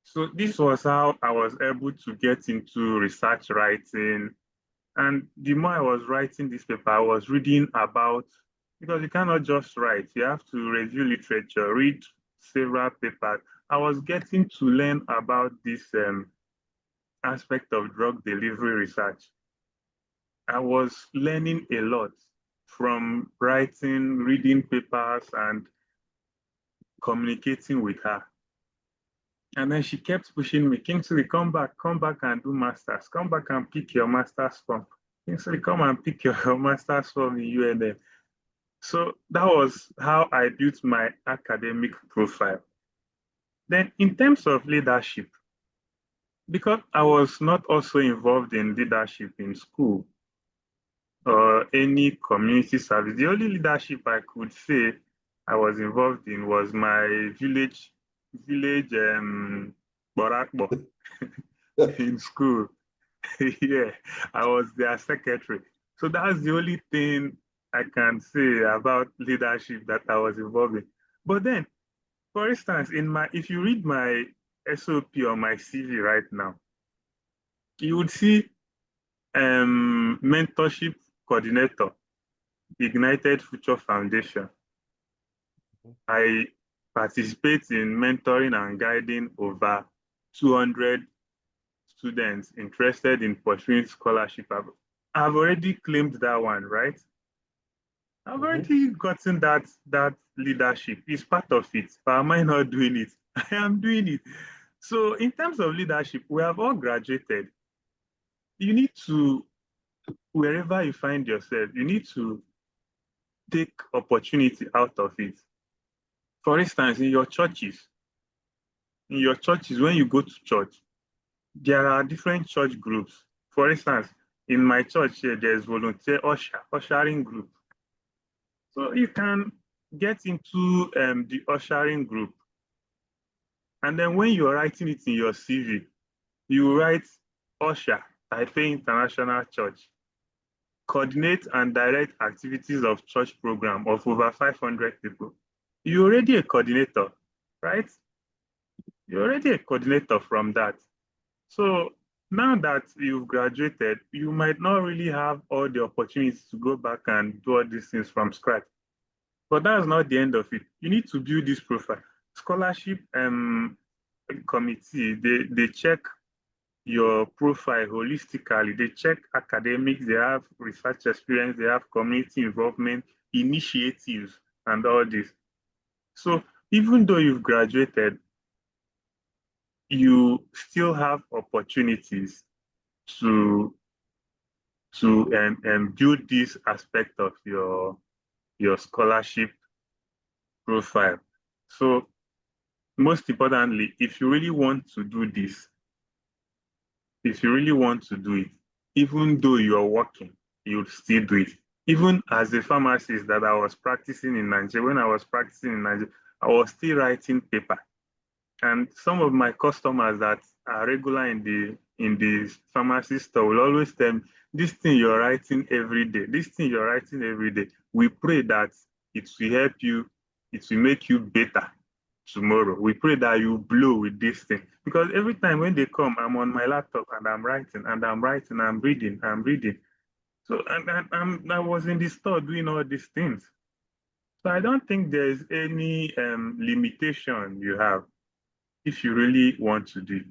So this was how I was able to get into research writing. And the more I was writing this paper, I was reading about, because you cannot just write, you have to review literature, read several papers. I was getting to learn about this aspect of drug delivery research. I was learning a lot from writing, reading papers, and communicating with her. And then she kept pushing me, Kingsley, come back and do masters. Come back and pick your master's form. Kingsley, come and pick your master's form in UNM. So that was how I built my academic profile. Then in terms of leadership, because I was not also involved in leadership in school or any community service, the only leadership I could say I was involved in was my village Borakbo in school. Yeah, I was their secretary. So that's the only thing I can say about leadership that I was involved in. But then, for instance, if you read my SOP or my CV right now, you would see mentorship coordinator, IgnitedFuture Foundation. I participate in mentoring and guiding over 200 students interested in pursuing scholarship. I've already claimed that one, right? I've already gotten that leadership. It's part of it. But am I not doing it? I am doing it. So in terms of leadership, we have all graduated. You need to, wherever you find yourself, you need to take opportunity out of it. For instance, in your churches, when you go to church, there are different church groups. For instance, in my church here, there's volunteer ushering group. So you can get into the ushering group. And then when you're writing it in your CV, you write Usher, Taipei International Church, coordinate and direct activities of church program of over 500 people. You're already a coordinator, right? You're already a coordinator from that. So now that you've graduated, you might not really have all the opportunities to go back and do all these things from scratch. But that's not the end of it. You need to build this profile. Scholarship committee, they check your profile holistically. They check academics, they have research experience, they have community involvement, initiatives, and all this. So even though you've graduated, you still have opportunities to build this aspect of your scholarship profile. So most importantly, if you really want to do this, even though you're working, you'll still do it. Even as a pharmacist that I was practicing in Nigeria, when I was practicing in Nigeria, I was still writing paper. And some of my customers that are regular in the pharmacy store will always tell me, this thing you're writing every day, we pray that it will help you, it will make you better tomorrow. We pray that you blow with this thing. Because every time when they come, I'm on my laptop and I'm writing, I'm reading. So I was in the store doing all these things. So I don't think there's any limitation you have if you really want to do it.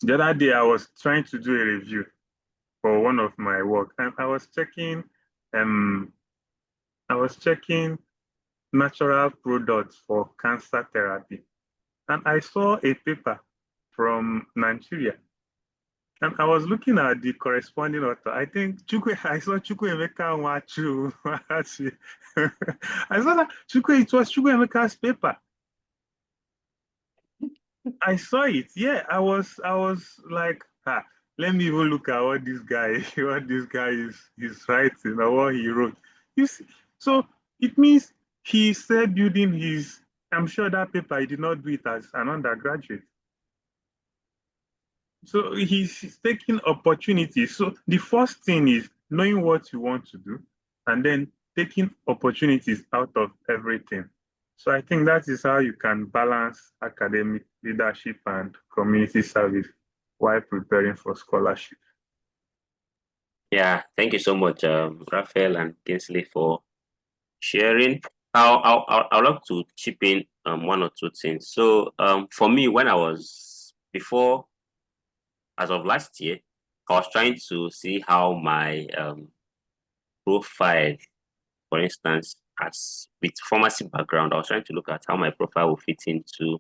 The other day, I was trying to do a review for one of my work, and I was checking natural products for cancer therapy. And I saw a paper from Nigeria. And I was looking at the corresponding author. I think I saw Chukwuemeka Nwachu. I saw that it was Chukwuemeka's paper. I saw it. Yeah, I was like, let me even look at what this guy is writing or what he wrote. You see, so it means he said building his. I'm sure that paper he did not do it as an undergraduate. So he's taking opportunities. So the first thing is knowing what you want to do, and then taking opportunities out of everything. So I think that is how you can balance academic leadership and community service while preparing for scholarship. Yeah, thank you so much, Raphael and Kingsley, for sharing. I'd love to chip in one or two things. So for me, when I was as of last year, I was trying to see how my profile, for instance, as with pharmacy background, I was trying to look at how my profile will fit into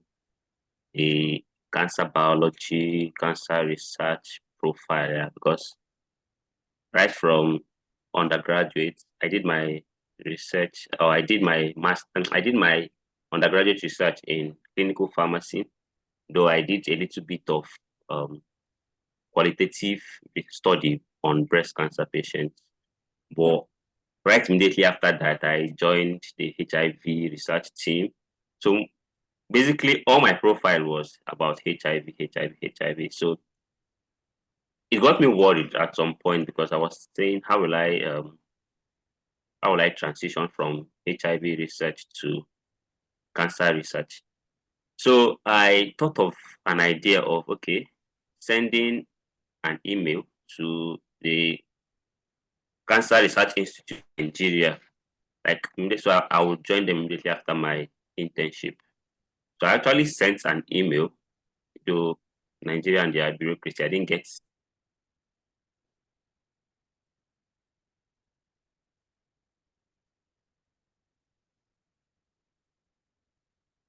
a cancer biology, cancer research profile, because right from undergraduate, I did my research, or I did my undergraduate research in clinical pharmacy, though I did a little bit of qualitative study on breast cancer patients. But right immediately after that, I joined the HIV research team. So basically, all my profile was about HIV. So it got me worried at some point, because I was saying, how will I transition from HIV research to cancer research? So I thought of an idea of, sending an email to the Cancer Research Institute in Nigeria. So I will join them immediately after my internship. So I actually sent an email to Nigeria and their bureaucracy. I didn't get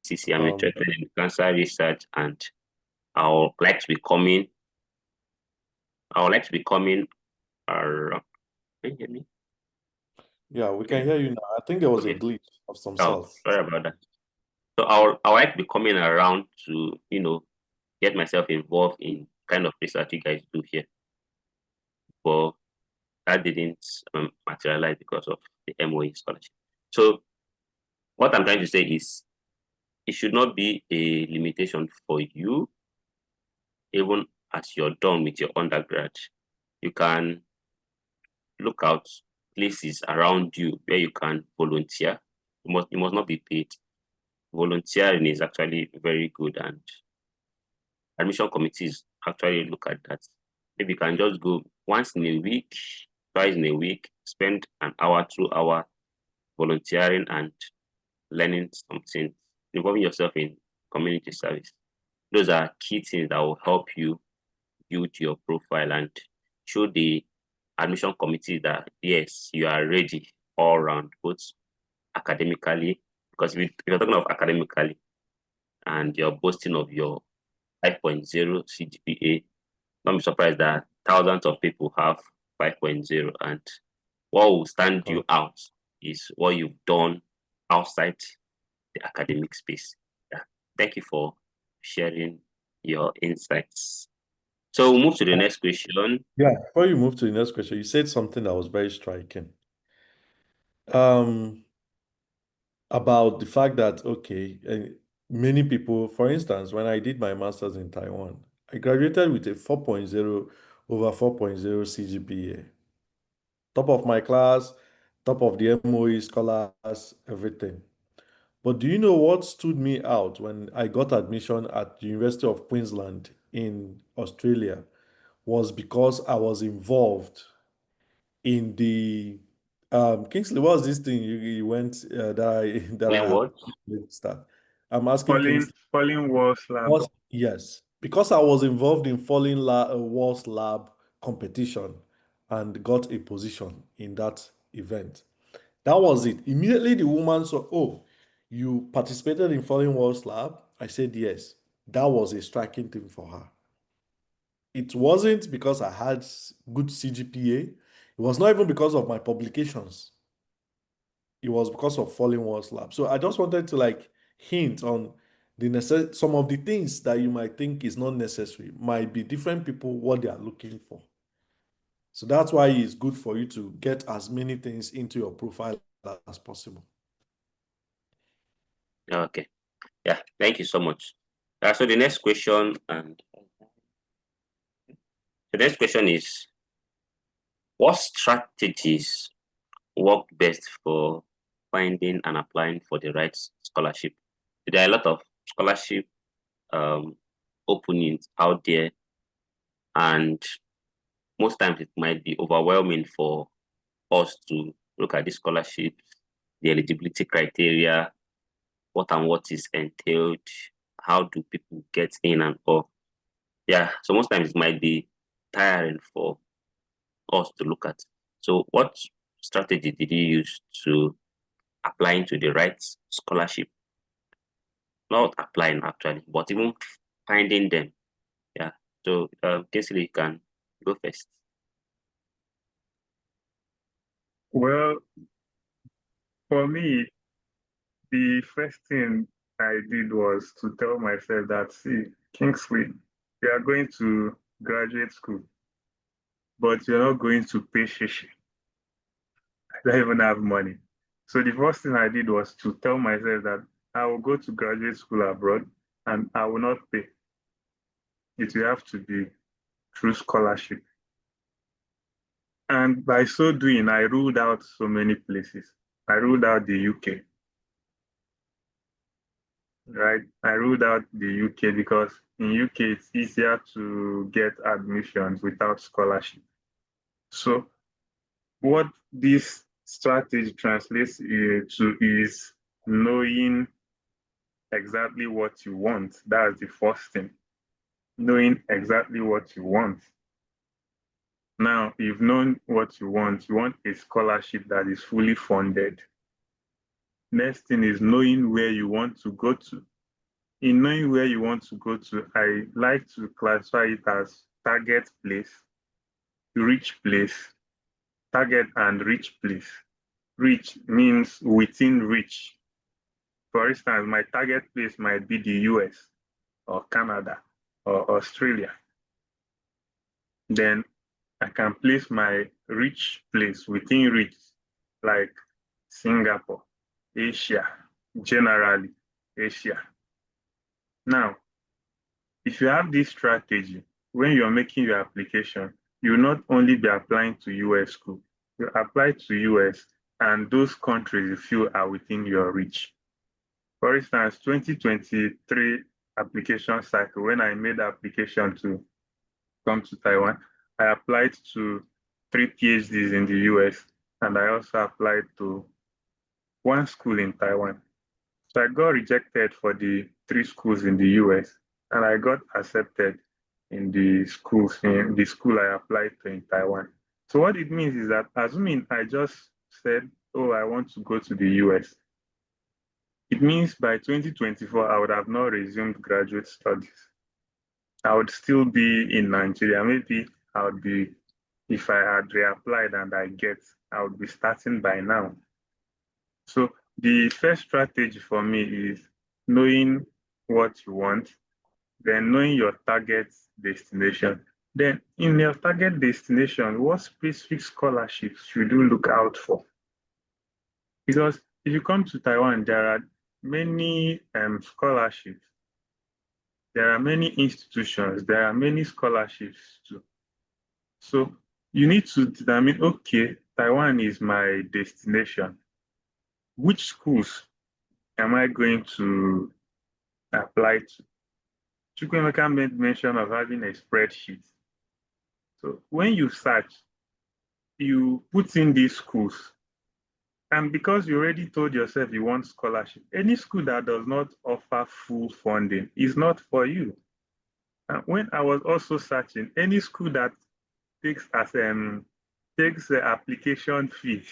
CC. I'm interested in cancer research, and I would like to be coming. Can you hear me? Yeah, we can hear you now. I think there was a Okay. glitch of some Oh, sort. sorry about that. So I'll like be coming around to, get myself involved in kind of research you guys do here. But that didn't materialize because of the MOE scholarship. So what I'm trying to say is it should not be a limitation for you, even as you're done with your undergrad. You can look out places around you where you can volunteer. You must not be paid. Volunteering is actually very good, and admission committees actually look at that. Maybe you can just go once in a week, twice in a week, spend an hour, 2 hour volunteering and learning something, involving yourself in community service. Those are key things that will help you build your profile and show the admission committee that yes, you are ready all around, both academically, because if you're talking of academically and you're boasting of your 5.0 CGPA, don't be surprised that thousands of people have 5.0, and what will stand you out is what you've done outside the academic space. Yeah. Thank you for sharing your insights. So we'll move to the next question. Yeah, before you move to the next question, you said something that was very striking. Um, about the fact that, okay, many people, for instance, when I did my master's in Taiwan, I graduated with a 4.0 over 4.0 CGPA. Top of my class, top of the MOE scholars, everything. But do you know what stood me out when I got admission at the University of Queensland in Australia was because I was involved in the Kingsley, what was this thing you went that I that I Doing have what? start? I'm asking Kingsley. Falling walls lab. Yes, because I was involved in Walls Lab competition and got a position in that event. That was it. Immediately the woman saw, oh, you participated in Falling Walls Lab? I said yes. That was a striking thing for her. It wasn't because I had good CGPA. It was not even because of my publications. It was because of Falling Walls Lab. So I just wanted to like hint on some of the things that you might think is not necessary might be different people what they are looking for. So that's why it's good for you to get as many things into your profile as possible. Okay. Yeah. Thank you so much. So the next question, and the next question is, what strategies work best for finding and applying for the right scholarship? There are a lot of scholarship um, openings out there, and most times it might be overwhelming for us to look at the scholarship, the eligibility criteria, what is entailed, how do people get in and all. Yeah, so most times it might be tiring for us to look at. So what strategy did you use to applying to the right scholarship? Not applying actually, but even finding them. Yeah. So Kingsley, you can go first. Well, for me, the first thing I did was to tell myself that, see, Kingsley, you are going to graduate school, but you're not going to pay shishi. I don't even have money. So the first thing I did was to tell myself that I will go to graduate school abroad and I will not pay. It will have to be through scholarship. And by so doing, I ruled out so many places. I ruled out the UK, right? I ruled out the UK because in UK it's easier to get admissions without scholarship. So what this strategy translates to is knowing exactly what you want. That's the first thing. Knowing exactly what you want. Now, you've known what you want a scholarship that is fully funded. Next thing is knowing where you want to go to. In knowing where you want to go to, I like to classify it as target place, reach place, target and reach place. Reach means within reach. For instance, my target place might be the US or Canada or Australia. Then I can place my reach place within reach, like Singapore, Asia, generally Asia. Now, if you have this strategy, when you're making your application, you will not only be applying to US school, you apply to US and those countries you feel are within your reach. For instance, 2023 application cycle, when I made application to come to Taiwan, I applied to 3 PhDs in the US, and I also applied to 1 school in Taiwan. So I got rejected for the 3 schools in the US, and I got accepted in the school I applied to in Taiwan. So what it means is that, assuming I just said, oh, I want to go to the US, it means by 2024, I would have not resumed graduate studies. I would still be in Nigeria. Maybe I would be, if I had reapplied and I would be starting by now. So the first strategy for me is knowing what you want, then knowing your target destination. Then in your target destination, what specific scholarships should you look out for? Because if you come to Taiwan, there are many scholarships. There are many institutions. There are many scholarships too. So you need to determine, okay, Taiwan is my destination. Which schools am I going to apply to? Chukwemeka made mention of having a spreadsheet. So when you search, you put in these schools. And because you already told yourself you want scholarship, any school that does not offer full funding is not for you. And when I was also searching, any school that takes the application fee,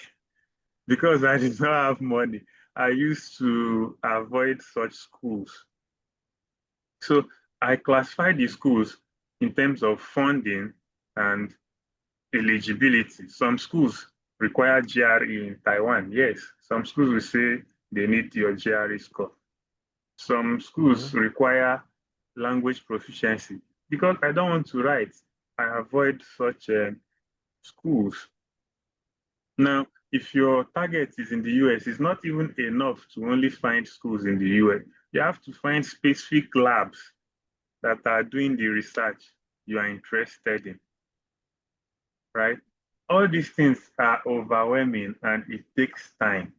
because I did not have money, I used to avoid such schools. So I classified the schools in terms of funding and eligibility. Some schools require GRE in Taiwan. Yes, some schools will say they need your GRE score. Some schools require language proficiency. Because I don't want to write, I avoid such schools. Now, if your target is in the US, it's not even enough to only find schools in the US. You have to find specific labs that are doing the research you are interested in, right? All these things are overwhelming and it takes time.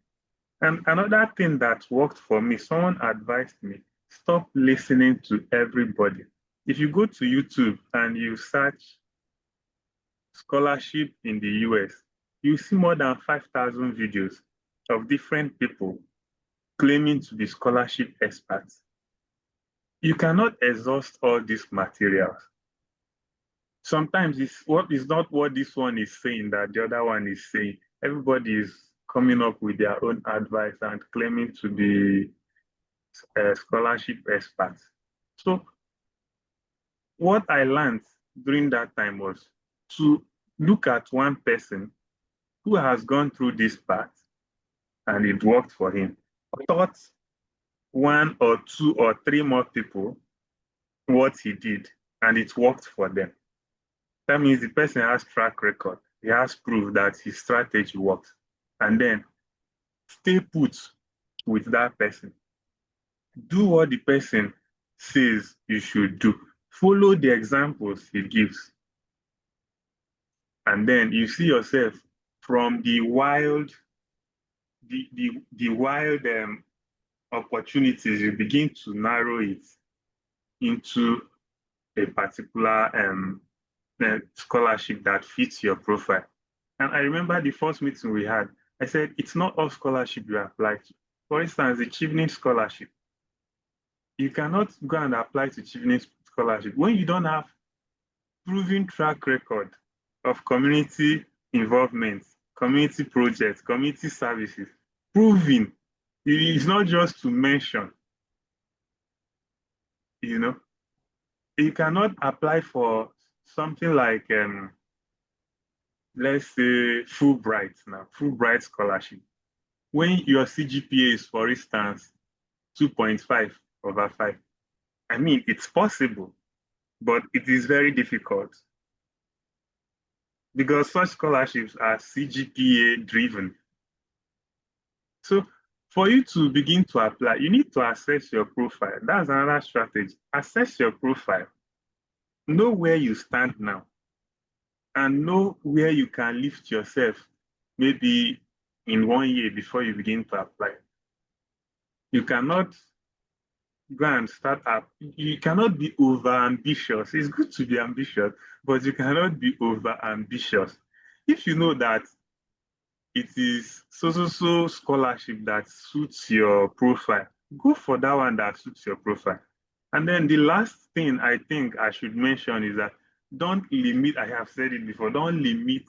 And another thing that worked for me, someone advised me, stop listening to everybody. If you go to YouTube and you search scholarship in the US, you see more than 5,000 videos of different people claiming to be scholarship experts. You cannot exhaust all these materials. Sometimes it's not what this one is saying that the other one is saying. Everybody is coming up with their own advice and claiming to be scholarship experts. So what I learned during that time was to look at one person who has gone through this path and it worked for him, taught 1 or 2 or 3 more people what he did and it worked for them. That means the person has track record. He has proof that his strategy works. And then stay put with that person. Do what the person says you should do. Follow the examples he gives. And then you see yourself from the wild opportunities, you begin to narrow it into a particular scholarship that fits your profile. And I remember the first meeting we had, I said, it's not all scholarship you apply to. For instance, the Chevening scholarship. You cannot go and apply to Chevening scholarship when you don't have proven track record of community involvement, community projects, community services. Proving. It's not just to mention. You know, you cannot apply for something like let's say Fulbright scholarship. when your CGPA is, for instance, 2.5/5. I mean, it's possible, but it is very difficult because such scholarships are CGPA driven. So for you to begin to apply, you need to assess your profile. That's another strategy. Assess your profile. Know where you stand now and know where you can lift yourself maybe in 1 year before you begin to apply. You cannot go and start up. You cannot be over ambitious. It's good to be ambitious, but you cannot be over ambitious. If you know that it is so scholarship that suits your profile, go for that one that suits your profile. And then the last thing I think I should mention is that don't limit, I have said it before, don't limit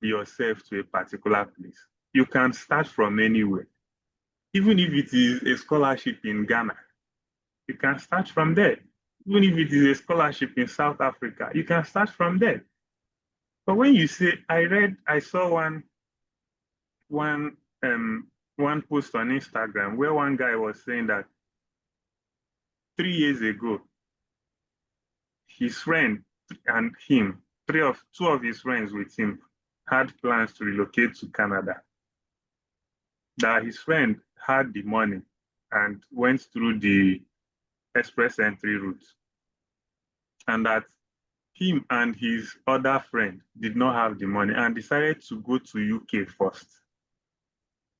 yourself to a particular place. You can start from anywhere. Even if it is a scholarship in Ghana, you can start from there. Even if it is a scholarship in South Africa, you can start from there. But when you say, I saw one post on Instagram where one guy was saying that 3 years ago, his friend and him, two of his friends with him, had plans to relocate to Canada. That his friend had the money and went through the express entry route, and that him and his other friend did not have the money and decided to go to UK first.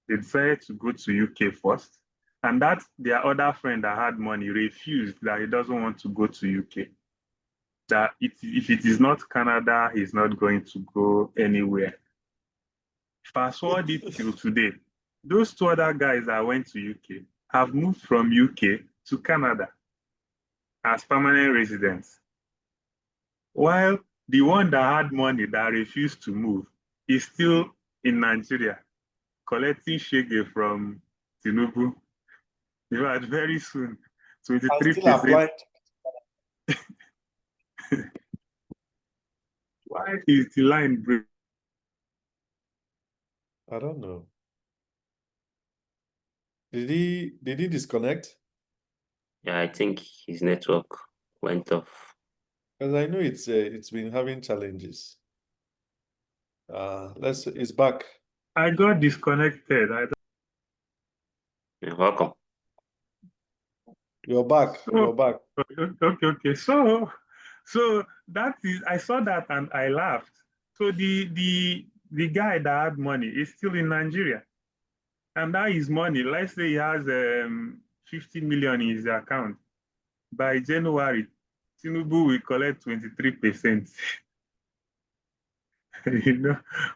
They decided to go to UK first, and that their other friend that had money refused, that he doesn't want to go to UK. That if it is not Canada, he's not going to go anywhere. Fast forward it till today. Those two other guys that went to UK have moved from UK to Canada as permanent residents, while the one that had money that refused to move is still in Nigeria collecting shege from Tinubu. In fact, very soon, 23%. Why is the line break? I don't know. Did he disconnect? Yeah, I think his network went off. Because I know it's been having challenges. It's back. I got disconnected. You're welcome. You're back. You're back. Okay. So that is, I saw that and I laughed. So the guy that had money is still in Nigeria, and that is money. Let's say he has 50 million in his account. By January, Tinubu will collect 23%.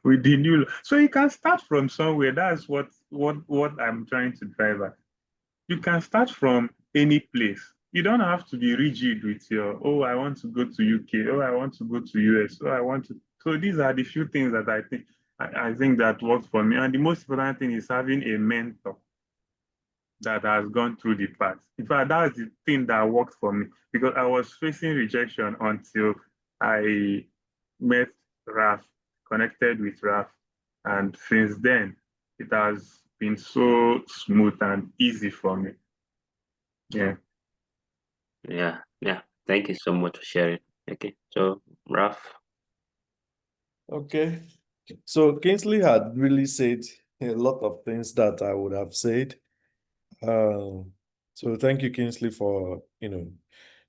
With the new. So you can start from somewhere. That's what I'm trying to drive at. You can start from any place. You don't have to be rigid with your, oh, I want to go to UK, oh, I want to go to US, oh, I want to. So these are the few things that I think that works for me. And the most important thing is having a mentor that has gone through the path. In fact, that's the thing that worked for me, because I was facing rejection until I met Raf, connected with Raf. And since then, it has been so smooth and easy for me. Yeah. Yeah. Thank you so much for sharing. Okay, so Raf. Okay. So Kingsley had really said a lot of things that I would have said. So thank you, Kingsley, for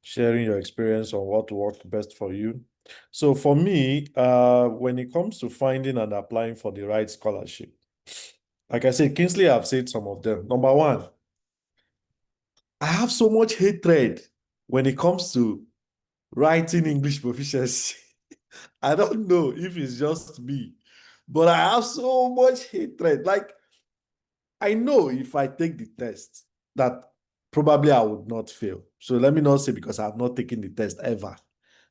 sharing your experience on what worked best for you. So for me, when it comes to finding and applying for the right scholarship, like I said, Kingsley, I've said some of them. Number one, I have so much hatred when it comes to writing English proficiency. I don't know if it's just me, but I have so much hatred. Like, I know if I take the test that probably I would not fail. So let me not say because I have not taken the test ever.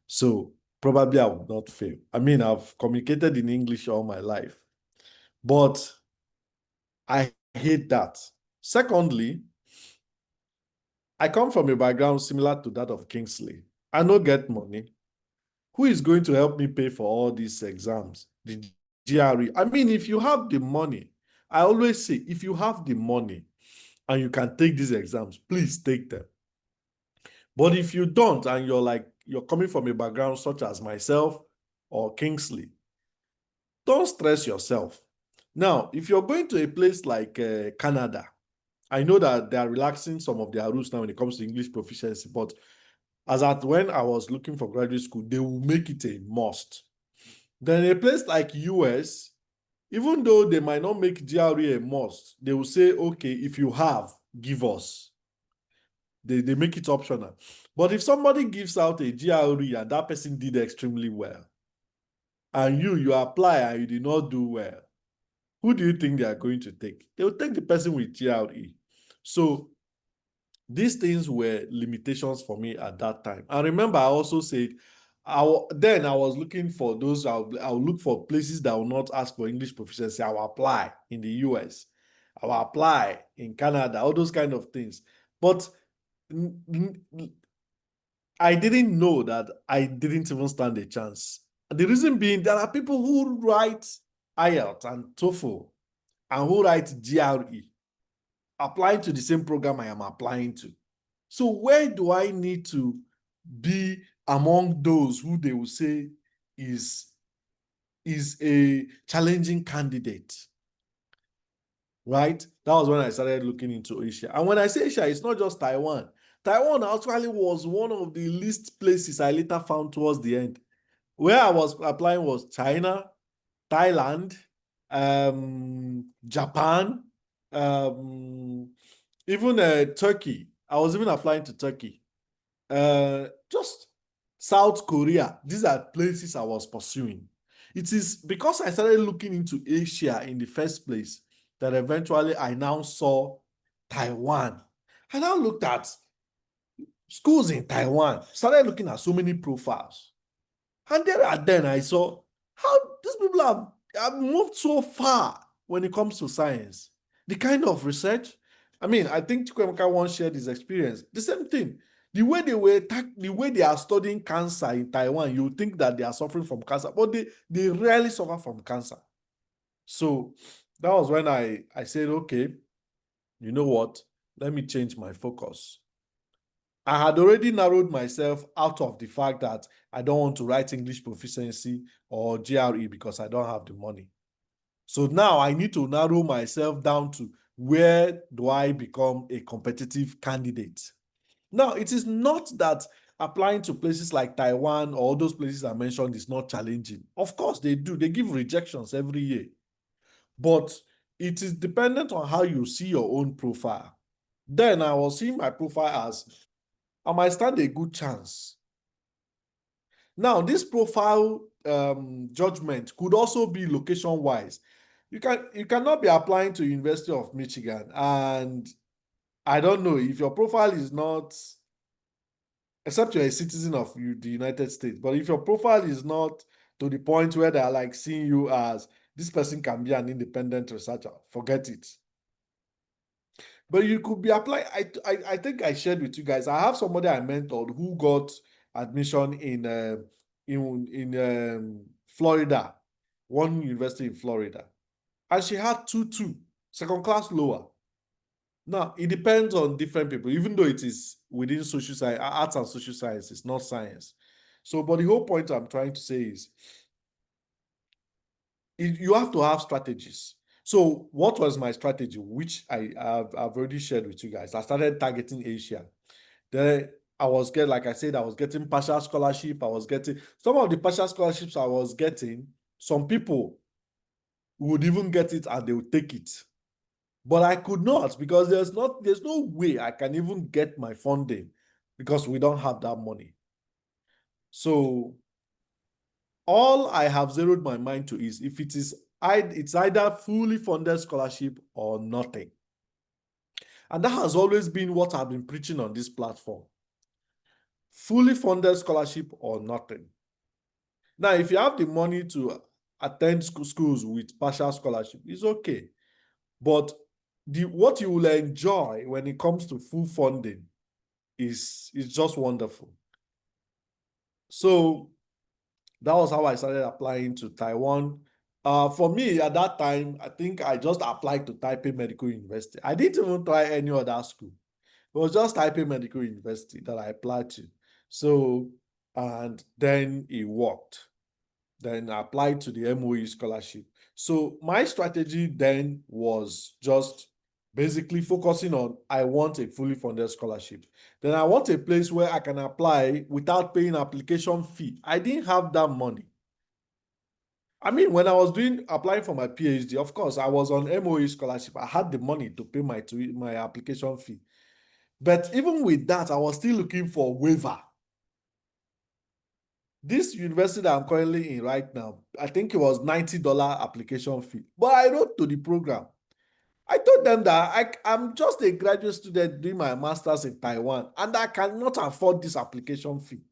So probably I would not fail. I mean, I've communicated in English all my life, but I hate that. Secondly, I come from a background similar to that of Kingsley. I don't get money. Who is going to help me pay for all these exams? The GRE. I mean, if you have the money I always say, if you have the money and you can take these exams, please take them. But if you don't, and you're coming from a background such as myself or Kingsley, don't stress yourself. Now, if you're going to a place like Canada, I know that they are relaxing some of their rules now when it comes to English proficiency, but as at when I was looking for graduate school, they will make it a must. Then a place like US, even though they might not make GRE a must, they will say, okay, if you have, give us. They make it optional. But if somebody gives out a GRE and that person did extremely well, and you apply and you did not do well, who do you think they are going to take? They will take the person with GRE. So these things were limitations for me at that time. And remember, I also said, then I was looking for those, I'll look for places that will not ask for English proficiency. I'll apply in the US. I'll apply in Canada, all those kind of things. But I didn't know that I didn't even stand a chance. The reason being, there are people who write IELTS and TOEFL and who write GRE, applying to the same program I am applying to. So where do I need to be among those who they will say is a challenging candidate? Right? That was when I started looking into Asia. And when I say Asia, it's not just Taiwan. Taiwan actually was one of the least places I later found towards the end. Where I was applying was China, Thailand, Japan, even Turkey. I was even applying to Turkey. Just South Korea. These are places I was pursuing. It is because I started looking into Asia in the first place that eventually I now saw Taiwan. I now looked at schools in Taiwan, started looking at so many profiles. And then I saw how these people have moved so far when it comes to science. The kind of research. I mean, I think Chukwemeka once shared his experience. The same thing. The way they are studying cancer in Taiwan, you think that they are suffering from cancer, but they rarely suffer from cancer. So that was when I said, okay, you know what? Let me change my focus. I had already narrowed myself out of the fact that I don't want to write English proficiency or GRE because I don't have the money. So now I need to narrow myself down to where do I become a competitive candidate. Now, it is not that applying to places like Taiwan or all those places I mentioned is not challenging. Of course, they do. They give rejections every year. But it is dependent on how you see your own profile. Then I was seeing my profile as I might stand a good chance. Now, this profile judgment could also be location-wise. You cannot be applying to University of Michigan, and I don't know if your profile is not, except you're a citizen of the United States, but if your profile is not to the point where they're like seeing you as this person can be an independent researcher, forget it. But you could be applying. I think I shared with you guys. I have somebody I mentored who got admission in Florida, one university in Florida, and she had 2-2, second class lower. Now it depends on different people, even though it is within social science, arts and social sciences, not science. So, but the whole point I'm trying to say is, you have to have strategies. So what was my strategy, which I've already shared with you guys? I started targeting Asia. Then I was getting, like I said, I was getting partial scholarship. I was getting some of the partial scholarships I was getting. Some people would even get it and they would take it. But I could not, because there's no way I can even get my funding because we don't have that money. So all I have zeroed my mind to is if it's either fully funded scholarship or nothing. And that has always been what I've been preaching on this platform. Fully funded scholarship or nothing. Now, if you have the money to attend schools with partial scholarship, it's okay. But what you will enjoy when it comes to full funding is just wonderful. So that was how I started applying to Taiwan, For me, at that time, I think I just applied to Taipei Medical University. I didn't even try any other school. It was just Taipei Medical University that I applied to. So, and then it worked. Then I applied to the MOE scholarship. So my strategy then was just basically focusing on, I want a fully funded scholarship. Then I want a place where I can apply without paying application fee. I didn't have that money. I mean, when I was applying for my PhD, of course, I was on MOE scholarship. I had the money to pay my application fee. But even with that, I was still looking for waiver. This university that I'm currently in right now, I think it was $90 application fee. But I wrote to the program. I told them that I'm just a graduate student doing my master's in Taiwan, and I cannot afford this application fee.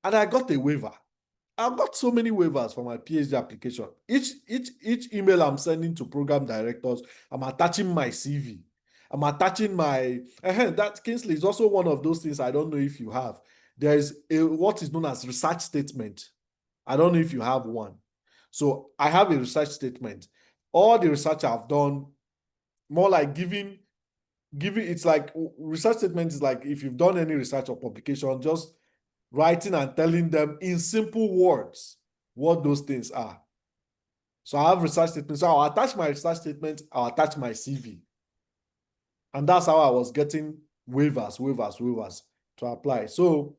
And I got a waiver. I've got so many waivers for my PhD application. Each email I'm sending to program directors, I'm attaching my CV. I'm attaching my that Kingsley is also one of those things I don't know if you have. There is what is known as research statement. I don't know if you have one. So I have a research statement. All the research I've done, more like giving it's like research statement is like if you've done any research or publication, just writing and telling them in simple words what those things are. So I have research statements. So I'll attach my research statement, I'll attach my CV. And that's how I was getting waivers to apply. So,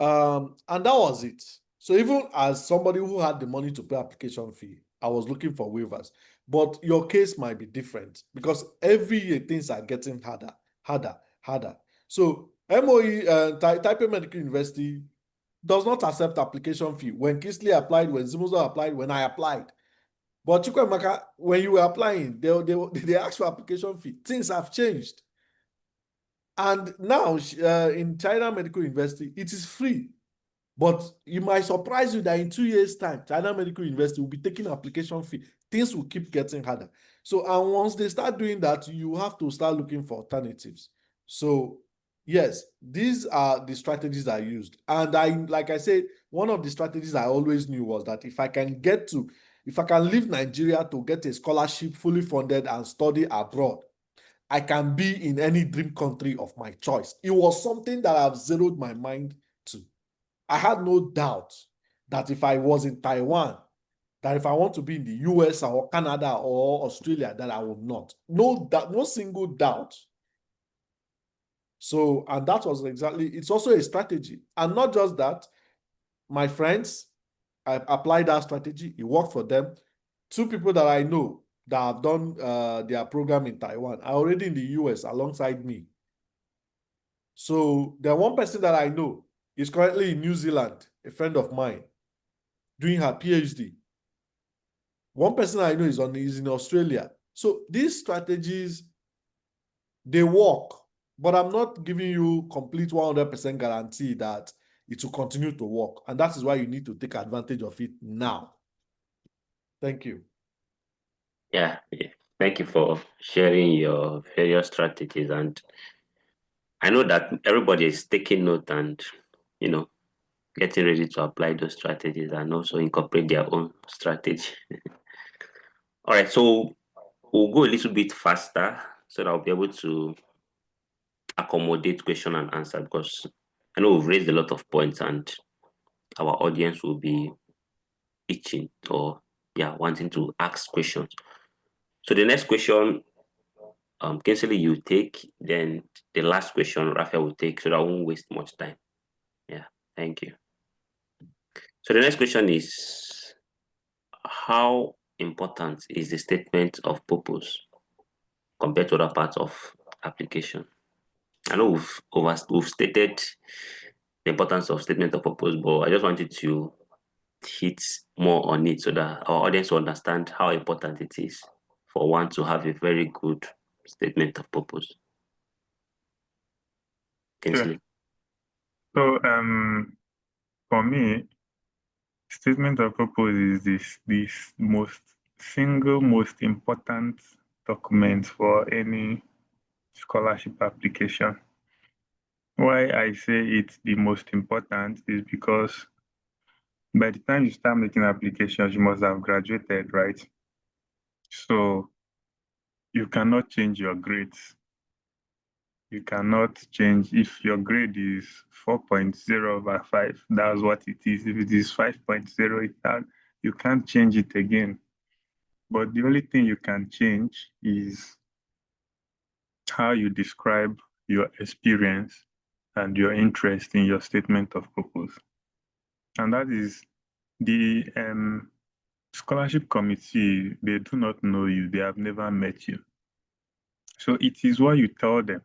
and that was it. So even as somebody who had the money to pay application fee, I was looking for waivers. But your case might be different because every year things are getting harder. So MOE, Taipei Medical University does not accept application fee. When Kingsley applied, when Zimuzo applied, when I applied. But Chukwemeka, when you were applying, they asked for application fee. Things have changed. And now in China Medical University, it is free. But it might surprise you that in 2 years' time, China Medical University will be taking application fee. Things will keep getting harder. So, and once they start doing that, you have to start looking for alternatives. So, yes, these are the strategies I used. And like I said, one of the strategies I always knew was that if I can leave Nigeria to get a scholarship fully funded and study abroad, I can be in any dream country of my choice. It was something that I've zeroed my mind to. I had no doubt that if I was in Taiwan, that if I want to be in the US or Canada or Australia, that I would not. No single doubt. So, and that was it's also a strategy. And not just that, my friends, I applied that strategy. It worked for them. 2 people that I know that have done their program in Taiwan are already in the US alongside me. So, the one person that I know is currently in New Zealand, a friend of mine, doing her PhD. One person I know is in Australia. So these strategies, they work, but I'm not giving you complete 100% guarantee that it will continue to work. And that is why you need to take advantage of it now. Thank you. Yeah. Thank you for sharing your various strategies. And I know that everybody is taking note and, getting ready to apply those strategies and also incorporate their own strategy. All right, so we'll go a little bit faster so that I'll be able to accommodate question and answer, because I know we've raised a lot of points and our audience will be itching or wanting to ask questions. So the next question, Kingsley, you take, then the last question Raphael will take, so that I won't waste much time. Yeah, thank you. So the next question is, how important is the statement of purpose compared to other parts of application? I know we've stated the importance of statement of purpose, but I just wanted to hit more on it so that our audience will understand how important it is for one to have a very good statement of purpose. Kingsley. Sure. So for me, statement of purpose is this most important document for any scholarship application. Why I say it's the most important is because by the time you start making applications, you must have graduated, right? So you cannot change your grades. You cannot change if your grade is 4.0/5, that's what it is. If it is 5.0, you can't change it again. But the only thing you can change is how you describe your experience and your interest in your statement of purpose. And that is the scholarship committee, they do not know you, they have never met you. So it is what you tell them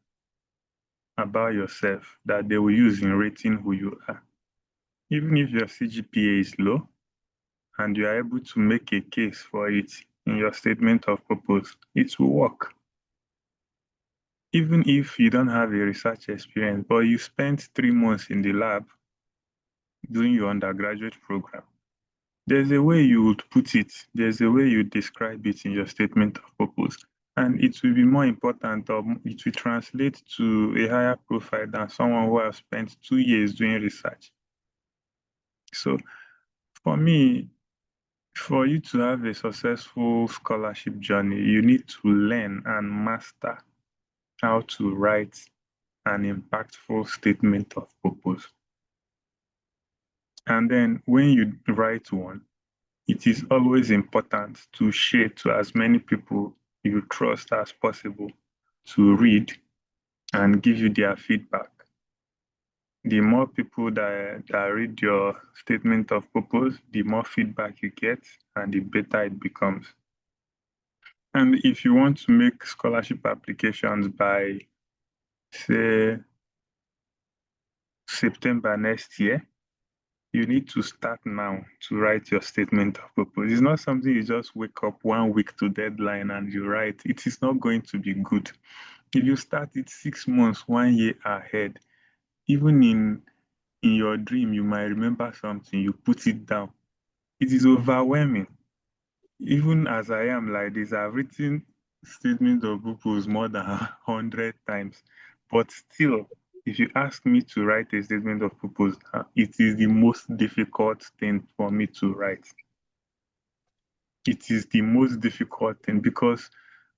about yourself that they will use in rating who you are. Even if your CGPA is low and you are able to make a case for it in your statement of purpose, it will work. Even if you don't have a research experience, but you spent 3 months in the lab doing your undergraduate program, there's a way you would put it, there's a way you describe it in your statement of purpose. And it will be more important, or it will translate to a higher profile than someone who has spent 2 years doing research. So for me, for you to have a successful scholarship journey, you need to learn and master how to write an impactful statement of purpose. And then when you write one, it is always important to share to as many people you trust as possible to read and give you their feedback. The more people that read your statement of purpose, the more feedback you get and the better it becomes. And if you want to make scholarship applications by, say, September next year, you need to start now to write your statement of purpose. It's not something you just wake up 1 week to deadline and you write. It is not going to be good. If you start it 6 months, 1 year ahead, even in your dream, you might remember something, you put it down. It is overwhelming. Even as I am like this, I've written statements of purpose more than 100 times. But still, if you ask me to write a statement of purpose, it is the most difficult thing for me to write. It is the most difficult thing because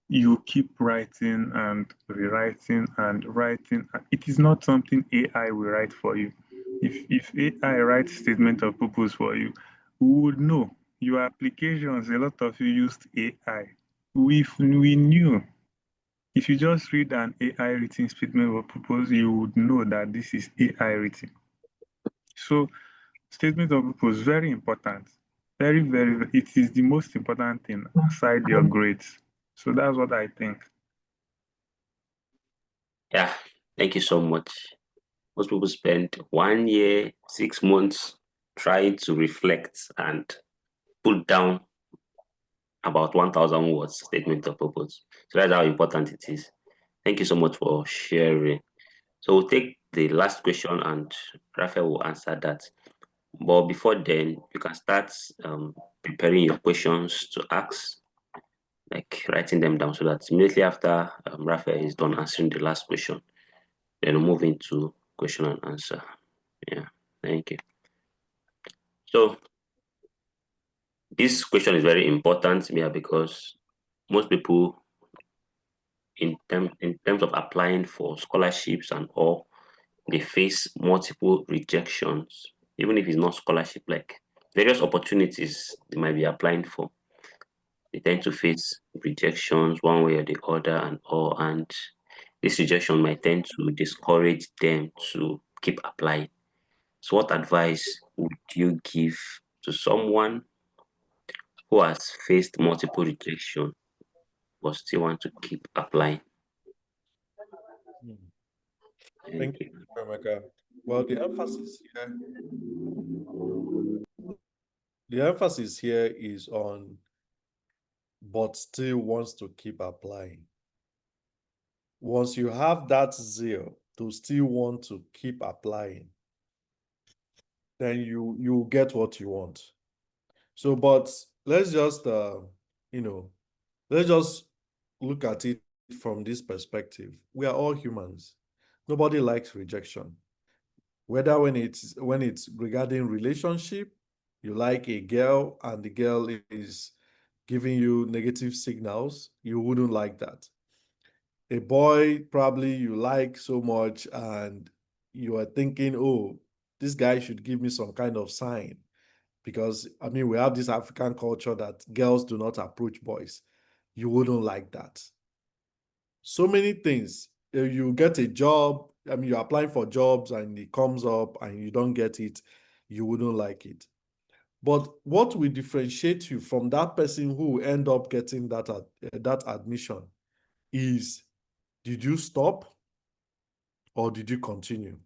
you keep writing and rewriting and writing. It is not something AI will write for you. If AI writes statement of purpose for you, we would know. Your applications, a lot of you used AI. We knew. If you just read an AI written statement of purpose, you would know that this is AI written. So statement of purpose, very important. Very, very, it is the most important thing aside your grades. So that's what I think. Yeah, thank you so much. Most people spend 1 year, 6 months trying to reflect and put down about 1,000 words statement of purpose. So that's how important it is. Thank you so much for sharing. So we'll take the last question and Raphael will answer that. But before then, you can start preparing your questions to ask, like writing them down so that immediately after Raphael is done answering the last question, then we'll move into question and answer. Yeah, thank you. So this question is very important here because most people in terms of applying for scholarships and all, they face multiple rejections, even if it's not scholarship, like various opportunities they might be applying for. They tend to face rejections one way or the other and all, and this rejection might tend to discourage them to keep applying. So what advice would you give to someone who has faced multiple rejection but still want to keep applying? Thank you, Emeka. Well, the emphasis here is on but still wants to keep applying. Once you have that zeal to still want to keep applying, then you get what you want. So, but let's just let's just look at it from this perspective. We are all humans. Nobody likes rejection. Whether when it's regarding relationship, You like a girl and the girl is giving you negative signals, you wouldn't like that. A boy probably you like so much and you are thinking, oh, this guy should give me some kind of sign. Because, I mean, we have this African culture that girls do not approach boys. You wouldn't like that. So many things. You get a job, I mean, you're applying for jobs and it comes up and you don't get it, you wouldn't like it. But what will differentiate you from that person who will end up getting that admission is, did you stop or did you continue?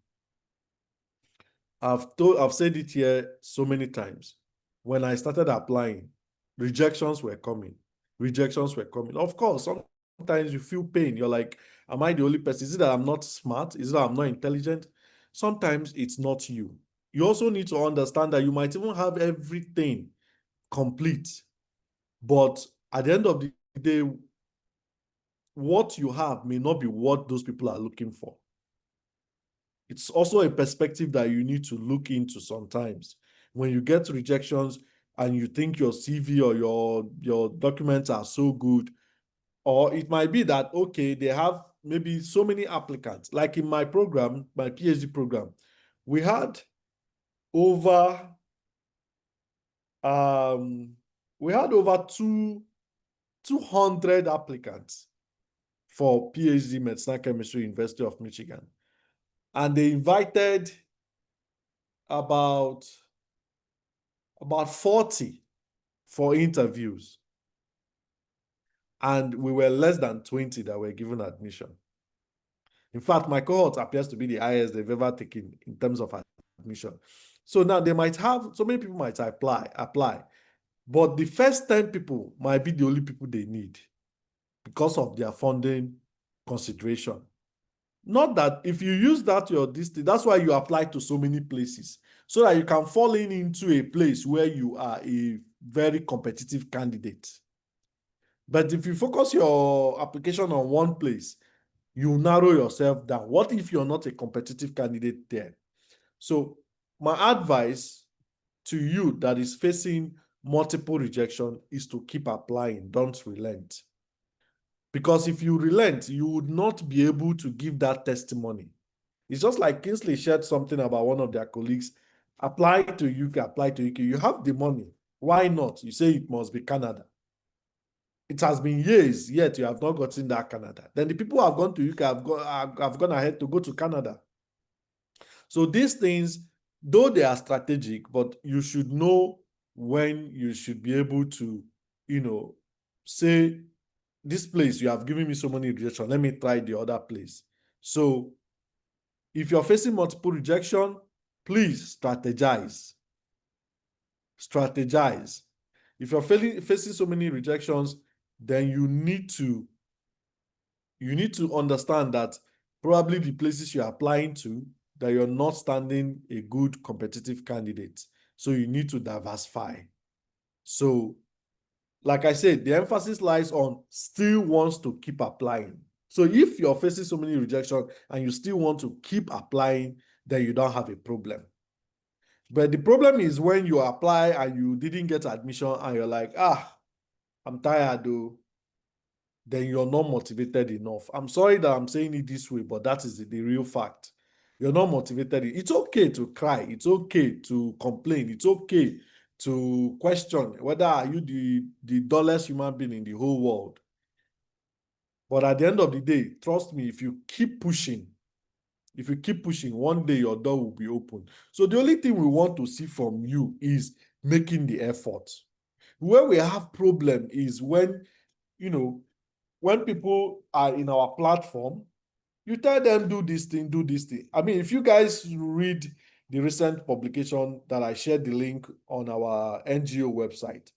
I've said it here so many times. When I started applying, rejections were coming. Rejections were coming. Of course, sometimes you feel pain. You're like, am I the only person? Is it that I'm not smart? Is it that I'm not intelligent? Sometimes it's not you. You also need to understand that you might even have everything complete, but at the end of the day, what you have may not be what those people are looking for. It's also a perspective that you need to look into sometimes. When you get rejections and you think your CV or your documents are so good, or it might be that, okay, they have maybe so many applicants. Like in my program, my PhD program, we had over two 200 applicants for PhD medicinal chemistry, University of Michigan. And they invited about 40 for interviews. And we were less than 20 that were given admission. In fact, my cohort appears to be the highest they've ever taken in terms of admission. So now they might have, so many people might apply, but the first 10 people might be the only people they need because of their funding consideration. Not that if you use that, that's why you apply to so many places, so that you can fall into a place where you are a very competitive candidate. But if you focus your application on one place, you narrow yourself down. What if you're not a competitive candidate there? So my advice to you that is facing multiple rejection is to keep applying. Don't relent. Because if you relent, you would not be able to give that testimony. It's just like Kingsley shared something about one of their colleagues. Apply to UK, apply to UK. You have the money. Why not? You say it must be Canada. It has been years, yet you have not gotten that Canada. Then the people who have gone to UK have gone ahead to go to Canada. So these things, though they are strategic, but you should know when you should be able to, say, this place, you have given me so many rejections, let me try the other place. So if you're facing multiple rejection, please strategize. Strategize. If you're facing so many rejections, then you need to understand that probably the places you're applying to, that you're not standing a good competitive candidate. So you need to diversify. So, like I said, the emphasis lies on still wants to keep applying. So if you're facing so many rejections and you still want to keep applying, then you don't have a problem. But the problem is when you apply and you didn't get admission and you're like, I'm tired though, then you're not motivated enough. I'm sorry that I'm saying it this way, but that is the real fact. You're not motivated. It's okay to cry. It's okay to complain. It's okay to question whether are you the dullest human being in the whole world. But at the end of the day, trust me, if you keep pushing, one day your door will be open. So the only thing we want to see from you is making the effort. Where we have problem is when, when people are in our platform, you tell them, do this thing, do this thing. I mean, if you guys read the recent publication that I shared the link on our NGO website,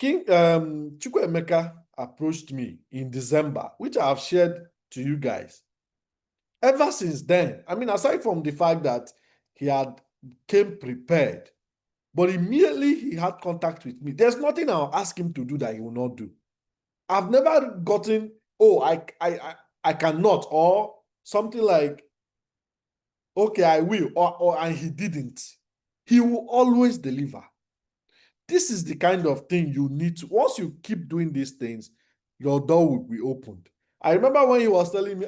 Chukwuemeka approached me in December, which I have shared to you guys. Ever since then, I mean, aside from the fact that he had came prepared, but immediately he had contact with me. There's nothing I'll ask him to do that he will not do. I've never gotten, I cannot, or something like, okay, I will, or and he didn't. He will always deliver. This is the kind of thing you need to, once you keep doing these things, your door will be opened. I remember when he was telling me,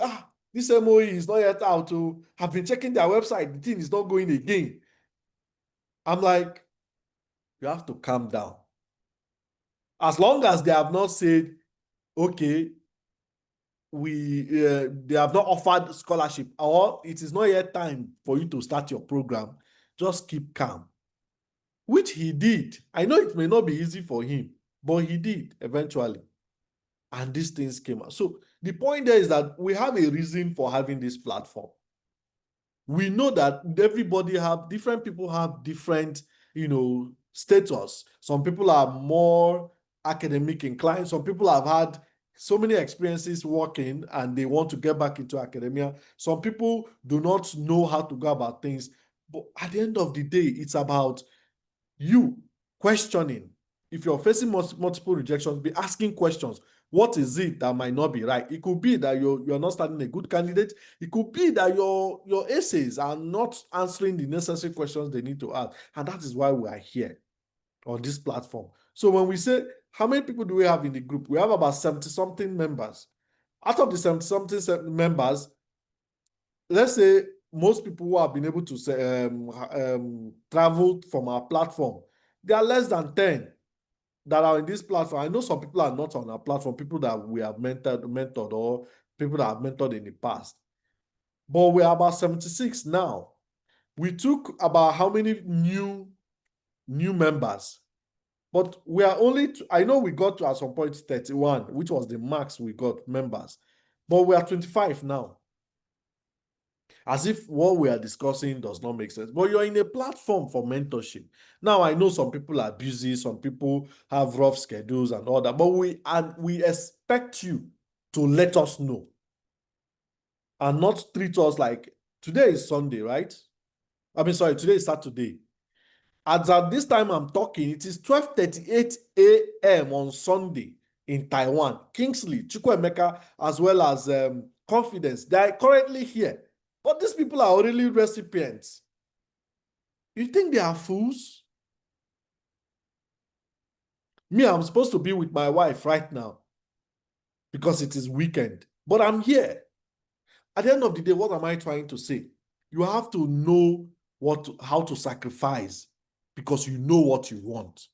this MOE is not yet out. I've been checking their website. The thing is not going again. I'm like, you have to calm down. As long as they have not said, okay, they have not offered scholarship, or it is not yet time for you to start your program, just keep calm. Which he did. I know it may not be easy for him, but he did eventually. And these things came out. So the point there is that we have a reason for having this platform. We know that different people have different, status. Some people are more academic inclined. Some people have had so many experiences working and they want to get back into academia. Some people do not know how to go about things. But at the end of the day, it's about you questioning. If you're facing multiple rejections, be asking questions. What is it that might not be right? It could be that you're not starting a good candidate. It could be that your essays are not answering the necessary questions they need to ask. And that is why we are here on this platform. So when we say, how many people do we have in the group? We have about 70-something members. Out of the 70-something members, let's say most people who have been able to travel from our platform, there are less than 10 that are in this platform. I know some people are not on our platform, people that we have mentored or people that have mentored in the past. But we are about 76 now. We took about how many new members? But we are only, I know we got to at some point 31, which was the max we got members. But we are 25 now. As if what we are discussing does not make sense. But you're in a platform for mentorship. Now, I know some people are busy, some people have rough schedules and all that, but we expect you to let us know and not treat us like, today is Sunday, right? Today is Saturday. As at this time I'm talking, it is 12:38 a.m. on Sunday in Taiwan. Kingsley, Chukwuemeka, as well as Confidence, they are currently here. But these people are already recipients. You think they are fools? Me, I'm supposed to be with my wife right now because it is weekend, but I'm here. At the end of the day, what am I trying to say? You have to know how to sacrifice because you know what you want.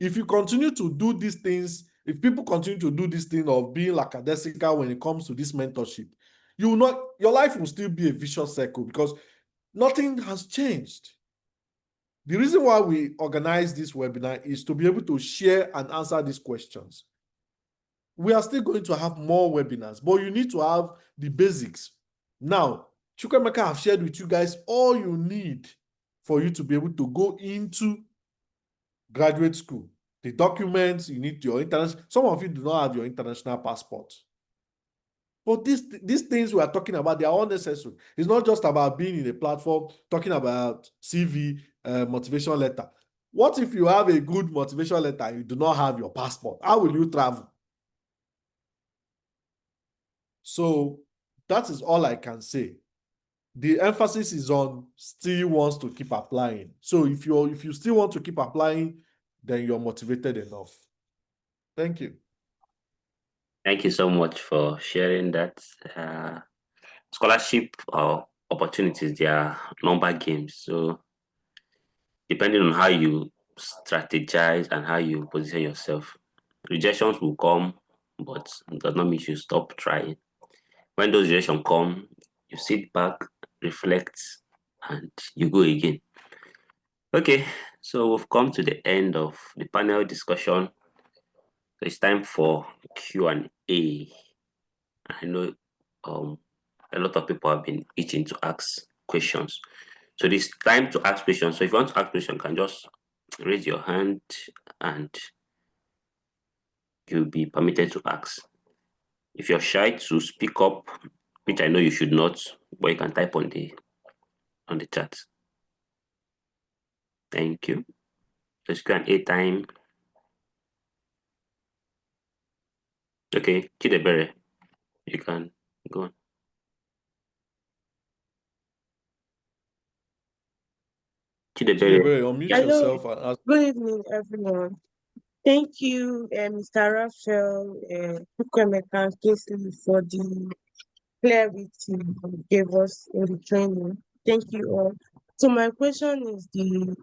If you continue to do these things, if people continue to do this thing of being lackadaisical when it comes to this mentorship, your life will still be a vicious circle because nothing has changed. The reason why we organize this webinar is to be able to share and answer these questions. We are still going to have more webinars, but you need to have the basics. Now, Chukwuemeka have shared with you guys all you need for you to be able to go into graduate school. The documents, you need your international, some of you do not have your international passport. But these things we are talking about, they are all necessary. It's not just about being in a platform, talking about CV, motivation letter. What if you have a good motivation letter and you do not have your passport? How will you travel? So that is all I can say. The emphasis is on still wants to keep applying. So if you still want to keep applying, then you're motivated enough. Thank you. Thank you so much for sharing that. Scholarship or opportunities, they are number games. So depending on how you strategize and how you position yourself, rejections will come, but it does not mean you stop trying. When those rejections come, you sit back, reflect, and you go again. Okay, so we've come to the end of the panel discussion. So it's time for Q&A. I know a lot of people have been itching to ask questions. So it's time to ask questions. So if you want to ask questions, you can just raise your hand and you'll be permitted to ask. If you're shy to speak up, which I know you should not, but you can type on the chat. Thank you. So it's Q&A time. Okay, Chidebere, you can go on. Chidebere, unmute Hello. yourself and ask. Good evening, everyone. Thank you, Mr. Raphael, Chukwemeka, and Kingsley for the clarity you gave us in the training. Thank you all. So my question is you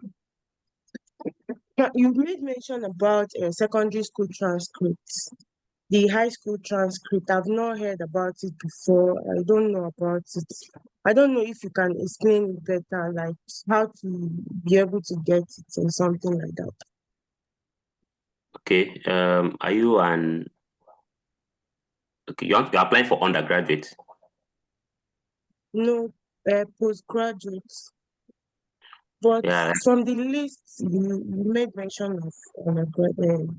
made mention about secondary school transcripts, the high school transcript. I've not heard about it before. I don't know about it. I don't know if you can explain it better, like how to be able to get it or something like that. Okay. Are you an okay? You're applying for undergraduate. No, postgraduates. But Yeah, from the list, you made mention of undergraduate.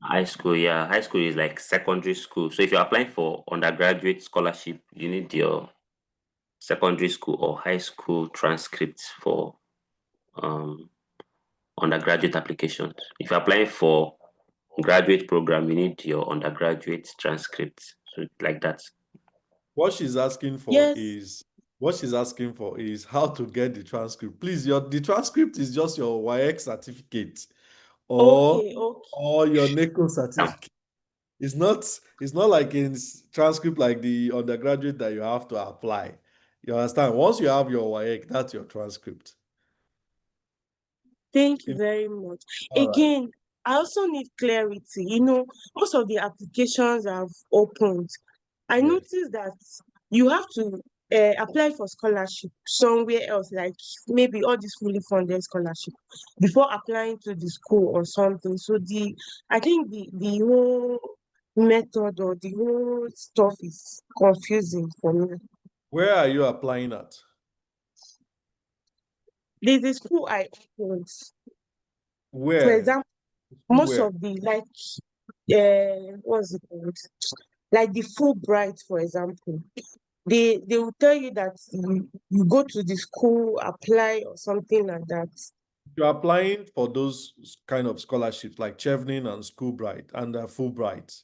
high school. Yeah, high school is like secondary school. So if you're applying for undergraduate scholarship, you need your secondary school or high school transcripts for undergraduate applications. If you're applying for graduate program, you need your undergraduate transcripts. So like that. What she's asking for Yes. is how to get the transcript. Please, the transcript is just your WAEC certificate or Okay. your NECO certificate. It's not like in transcript like the undergraduate that you have to apply. You understand? Once you have your WAEC, that's your transcript. Thank you If- very much. all right. Again, I also need clarity. Most of the applications I've opened, I Yeah. noticed that you have to apply for scholarship somewhere else, like maybe all these fully funded scholarship, before applying to the school or something. So I think the whole method or the whole stuff is confusing for me. Where are you applying at? There's a school I opened. For Where? example, most Where? of the what's it called? Like the Fulbright, for example. They will tell you that you go to the school, apply or something like that. You're applying for those kind of scholarships like Chevening and Schoolbright and Fulbright.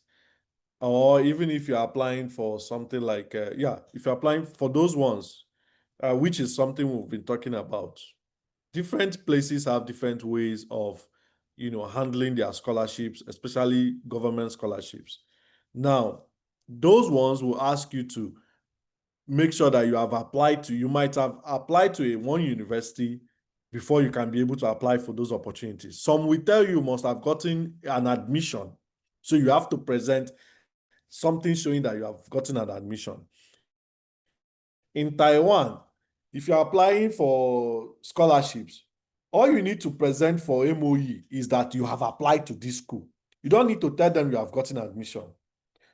Or even if you're applying for something like, if you're applying for those ones, which is something we've been talking about, different places have different ways of, handling their scholarships, especially government scholarships. Now, those ones will ask you to make sure that you might have applied to one university before you can be able to apply for those opportunities. Some will tell you must have gotten an admission. So you have to present something showing that you have gotten an admission. In Taiwan, if you're applying for scholarships, all you need to present for MOE is that you have applied to this school. You don't need to tell them you have gotten admission.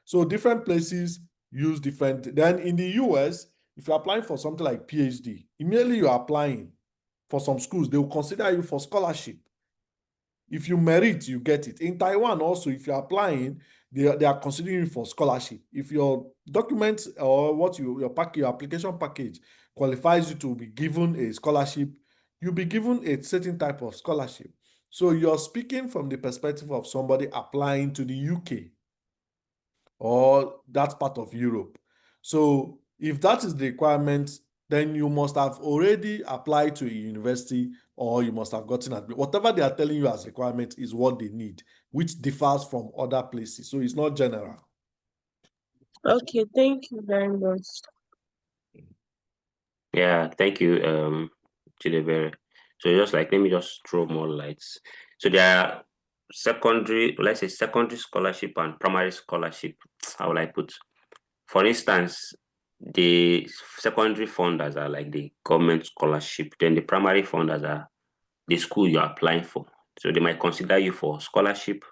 So different places use different. Then in the US, if you're applying for something like PhD, immediately you're applying for some schools, they will consider you for scholarship. If you merit, you get it. In Taiwan also, if you're applying, they are considering you for scholarship. If your documents or your application package qualifies you to be given a scholarship, you'll be given a certain type of scholarship. So you're speaking from the perspective of somebody applying to the UK or that part of Europe. So if that is the requirement, then you must have already applied to a university or you must have gotten admission. Whatever they are telling you as requirement is what they need, which differs from other places. So it's not general. Okay, thank you very much. Yeah, thank you, Chidebere. So let me just throw more lights. So there are let's say secondary scholarship and primary scholarship. How will I put? For instance, the secondary funders are like the government scholarship. Then the primary funders are the school you're applying for. So they might consider you for scholarship,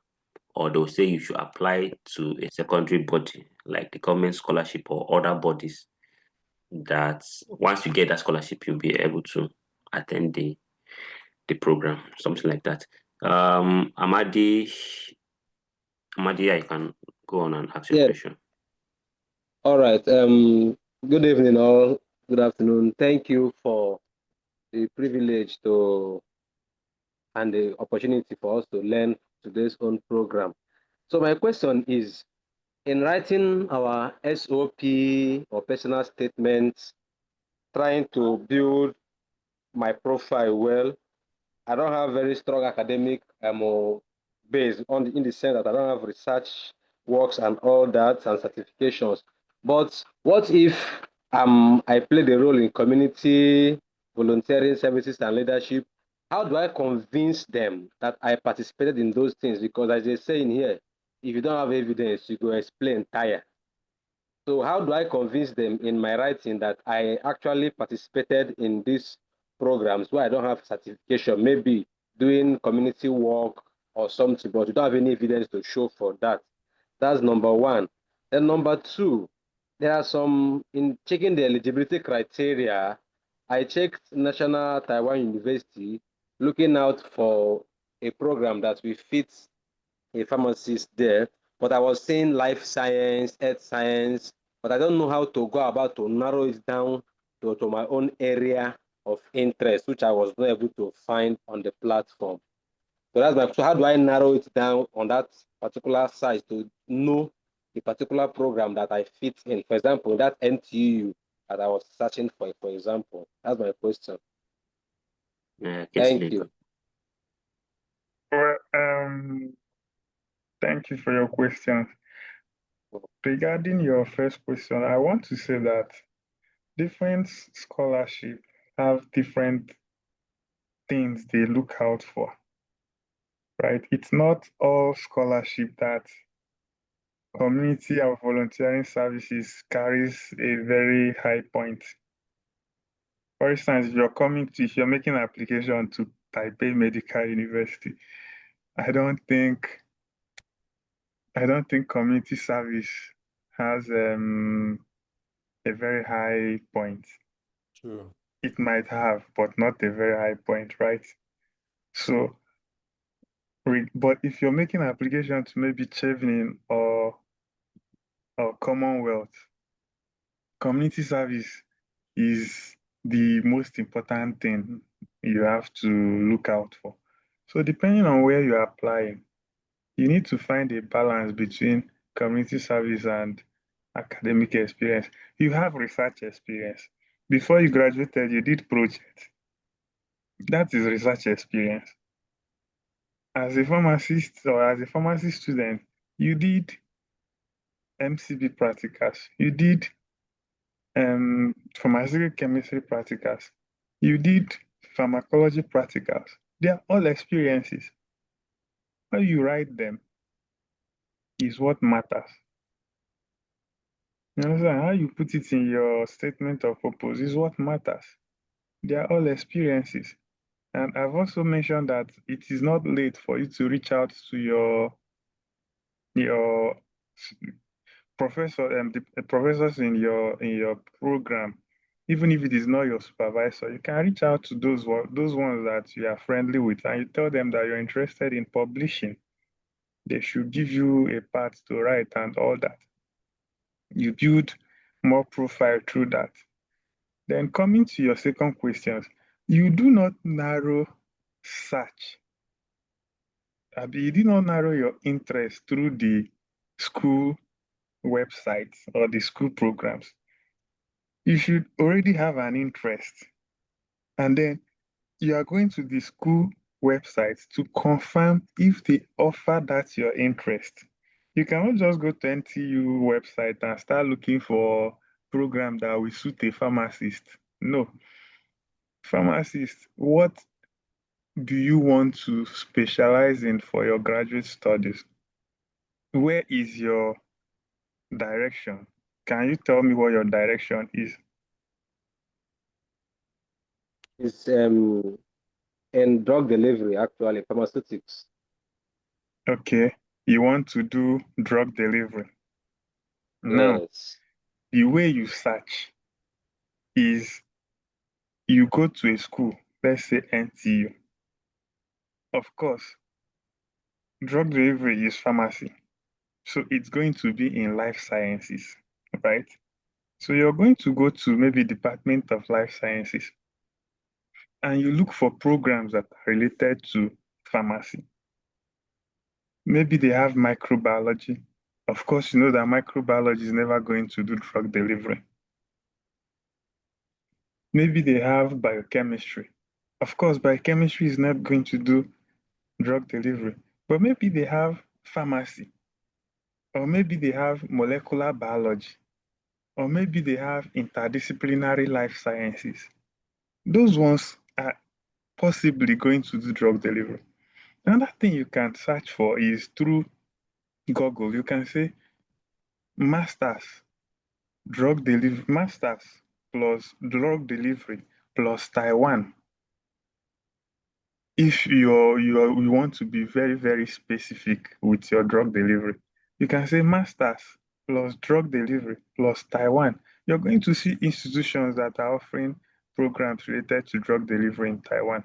or they'll say you should apply to a secondary body like the government scholarship or other bodies that once you get that scholarship, you'll be able to attend the program, something like that. Amadi, I can go on and ask your Yeah. question. All right. Good evening, all. Good afternoon. Thank you for the privilege and the opportunity for us to learn today's own program. So my question is, in writing our SOP or personal statements, trying to build my profile well. I don't have very strong academic base in the sense that I don't have research works and all that and certifications. But what if I played a role in community volunteering services and leadership? How do I convince them that I participated in those things? Because as they say in here, if you don't have evidence, you go explain tire. So how do I convince them in my writing that I actually participated in these programs where I don't have certification, maybe doing community work or something, but you don't have any evidence to show for that? That's number one. Then number two, there are some, in checking the eligibility criteria, I checked National Taiwan University, looking out for a program that will fit a pharmacist there, but I was saying life science, earth science, but I don't know how to go about to narrow it down to my own area of interest, which I was not able to find on the platform. So that's my, so how do I narrow it down on that particular site to know the particular program that I fit in? For example, that NTU that I was searching for example. That's my question. Thank you. Well, thank you for your question. Regarding your first question, I want to say that different scholarships have different things they look out for, right? It's not all scholarship that community or volunteering services carries a very high point. For instance, if you're making an application to Taipei Medical University, I don't think community service has a very high point. True. It might have, but not a very high point, right? So, but if you're making an application to maybe Chevening or Commonwealth, community service is the most important thing you have to look out for. So depending on where you're applying, you need to find a balance between community service and academic experience. You have research experience. Before you graduated, you did project. That is research experience. As a pharmacist or as a pharmacy student, you did MCB practicals. You did pharmaceutical chemistry practicals. You did pharmacology practicals. They are all experiences. How you write them is what matters. You understand? How you put it in your statement of purpose is what matters. They are all experiences. And I've also mentioned that it is not late for you to reach out to your the professors in your program. Even if it is not your supervisor, you can reach out to those ones that you are friendly with, and you tell them that you're interested in publishing. They should give you a part to write and all that. You build more profile through that. Then coming to your second question, you do not narrow search. You do not narrow your interest through the school websites or the school programs. You should already have an interest. And then you are going to the school websites to confirm if they offer that your interest. You cannot just go to NTU website and start looking for program that will suit a pharmacist. No. Pharmacist, what do you want to specialize in for your graduate studies? Where is your direction? Can you tell me what your direction is? It's in drug delivery, actually, pharmaceutics. Okay, you want to do drug delivery. Now, Yes. the way you search is you go to a school, let's say NTU. Of course, drug delivery is pharmacy. So it's going to be in life sciences, right? So you're going to go to maybe Department of Life Sciences and you look for programs that are related to pharmacy. Maybe they have microbiology. Of course, you know that microbiology is never going to do drug delivery. Maybe they have biochemistry. Of course, biochemistry is not going to do drug delivery, but maybe they have pharmacy, or maybe they have molecular biology, or maybe they have interdisciplinary life sciences. Those ones are possibly going to do drug delivery. Another thing you can search for is through Google. You can say masters masters plus drug delivery plus Taiwan. If you want to be very, very specific with your drug delivery, you can say masters plus drug delivery plus Taiwan. You're going to see institutions that are offering programs related to drug delivery in Taiwan.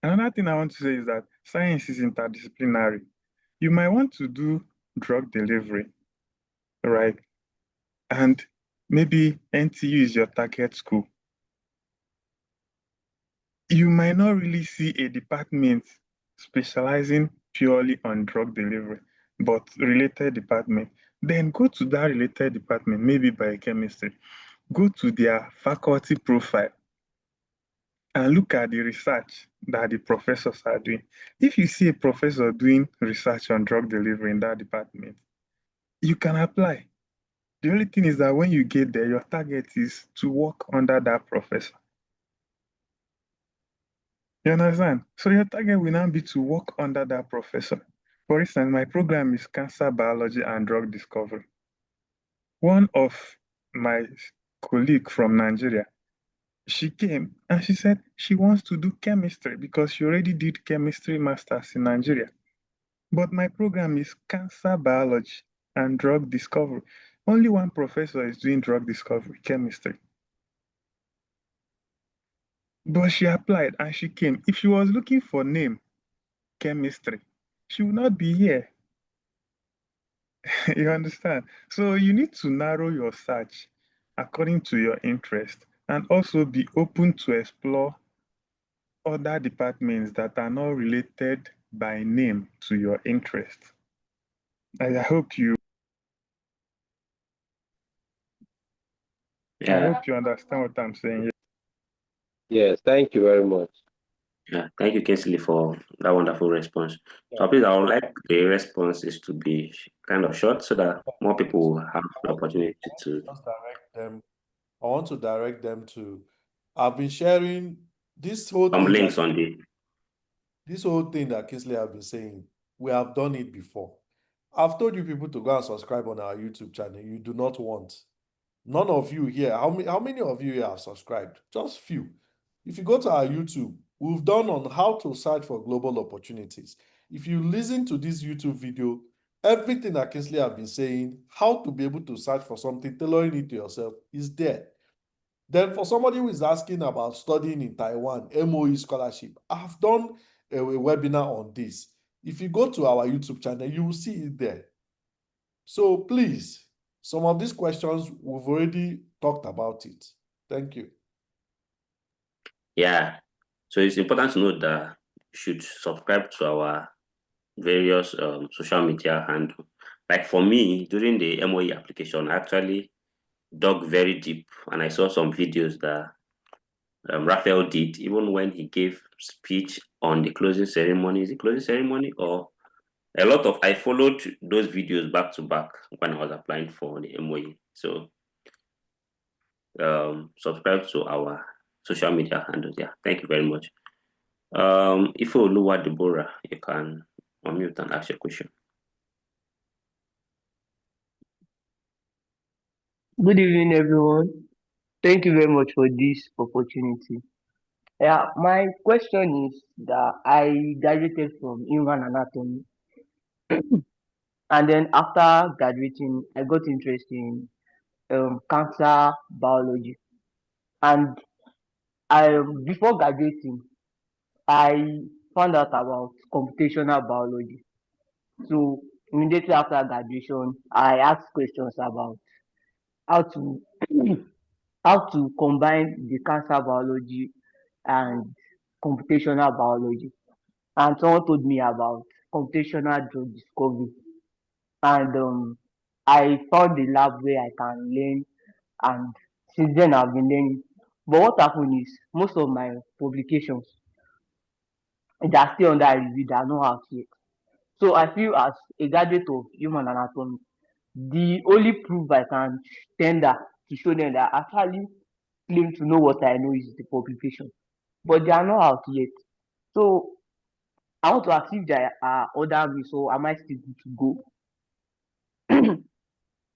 Another thing I want to say is that science is interdisciplinary. You might want to do drug delivery, right? And maybe NTU is your target school. You might not really see a department specializing purely on drug delivery, but related department. Then go to that related department, maybe biochemistry. Go to their faculty profile and look at the research that the professors are doing. If you see a professor doing research on drug delivery in that department, you can apply. The only thing is that when you get there, your target is to work under that professor. You understand? So your target will now be to work under that professor. For instance, my program is cancer biology and drug discovery. One of my colleague from Nigeria, she came and she said she wants to do chemistry because she already did chemistry masters in Nigeria. But my program is cancer biology and drug discovery. Only one professor is doing drug discovery, chemistry. But she applied and she came. If she was looking for name, chemistry, she would not be here. You understand? So you need to narrow your search according to your interest and also be open to explore other departments that are not related by name to your interest. I hope you understand what I'm saying. Yes, thank you very much. Yeah, thank you, Kinsley, for that wonderful response. So please, I would like the responses to be kind of short so that more people will have the opportunity to direct them. I want to direct them to. I've been sharing this whole some thing. links on the. This whole thing that Kingsley have been saying, we have done it before. I've told you people to go and subscribe on our YouTube channel. You do not want. None of you here. How many of you here have subscribed? Just few. If you go to our YouTube, we've done on how to search for global opportunities. If you listen to this YouTube video, everything that Kingsley have been saying, how to be able to search for something, tailoring it to yourself, is there. Then for somebody who is asking about studying in Taiwan, MOE scholarship, I've done a webinar on this. If you go to our YouTube channel, you will see it there. So please, some of these questions, we've already talked about it. Thank you. Yeah. So it's important to note that you should subscribe to our various social media handle. Like for me, during the MOE application, I actually dug very deep and I saw some videos that Raphael did, even when he gave speech on the closing ceremony. Is it closing ceremony or a lot of? I followed those videos back to back when I was applying for the MOE. So subscribe to our social media handles. Yeah, thank you very much. If Oluwa Deborah, you can unmute and ask your question. Good evening, everyone. Thank you very much for this opportunity. Yeah, my question is that I graduated from human anatomy, and then after graduating, I got interested in cancer biology. And before graduating, I found out about computational biology. So immediately after graduation, I asked questions about how to how to combine the cancer biology and computational biology. And someone told me about computational drug discovery. And I found the lab where I can learn. And since then, I've been learning. But what happened is most of my publications they are still under review, they are not out yet. So I feel as a graduate of human anatomy, the only proof I can tender to show them that I actually claim to know what I know is the publication. But they are not out yet. So I want to ask if there are other ways, so am I still good to go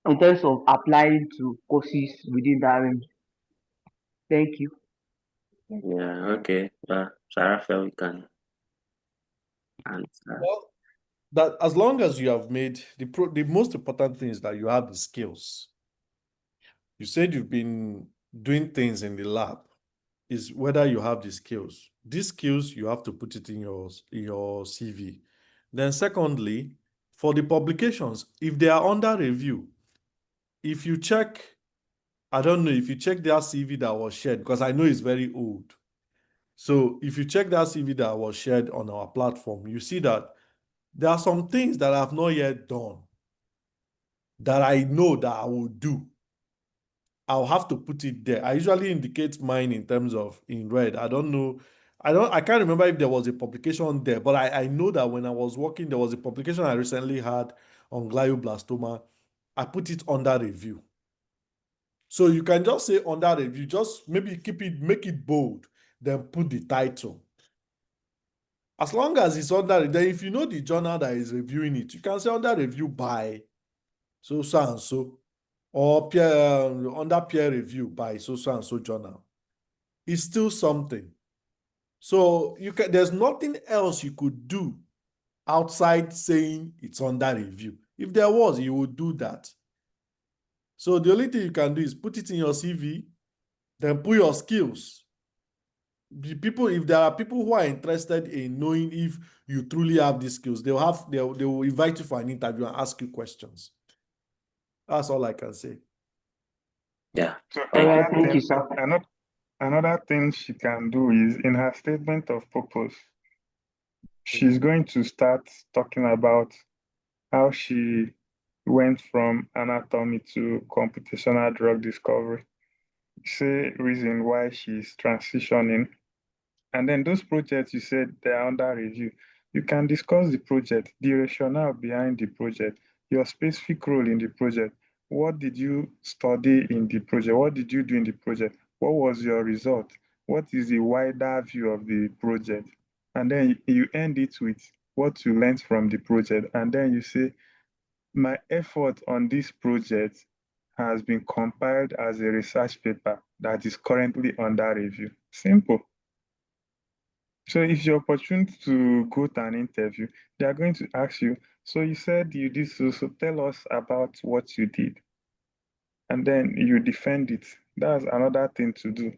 in terms of applying to courses within that range? Thank you. Yeah, okay. So Raphael, we can answer. Well, that as long as you have made the most important thing is that you have the skills. You said you've been doing things in the lab, is whether you have the skills. These skills, you have to put it in your CV. Then secondly, for the publications, if they are under review, if you check, I don't know, if you check their CV that was shared, because I know it's very old. So if you check that CV that was shared on our platform, you see that there are some things that I have not yet done that I know that I will do. I'll have to put it there. I usually indicate mine in terms of in red. I don't know. I can't remember if there was a publication there, but I know that when I was working, there was a publication I recently had on glioblastoma. I put it under review. So you can just say under review, just maybe make it bold, then put the title. As long as it's under, then if you know the journal that is reviewing it, you can say under review by so and so, or under peer review by so and so journal. It's still something. So there's nothing else you could do outside saying it's under review. If there was, you would do that. So the only thing you can do is put it in your CV, then put your skills. If there are people who are interested in knowing if you truly have these skills, they will invite you for an interview and ask you questions. That's all I can say. Yeah. So Thank you, sir. another thing she can do is in her statement of purpose, she's going to start talking about how she went from anatomy to computational drug discovery. Say reason why she's transitioning. And then those projects you said they're under review. You can discuss the project, the rationale behind the project, your specific role in the project. What did you study in the project? What did you do in the project? What was your result? What is the wider view of the project? And then you end it with what you learned from the project. And then you say, my effort on this project has been compiled as a research paper that is currently under review. Simple. So if you're opportunity to go to an interview, they are going to ask you, so you said you did so tell us about what you did. And then you defend it. That's another thing to do,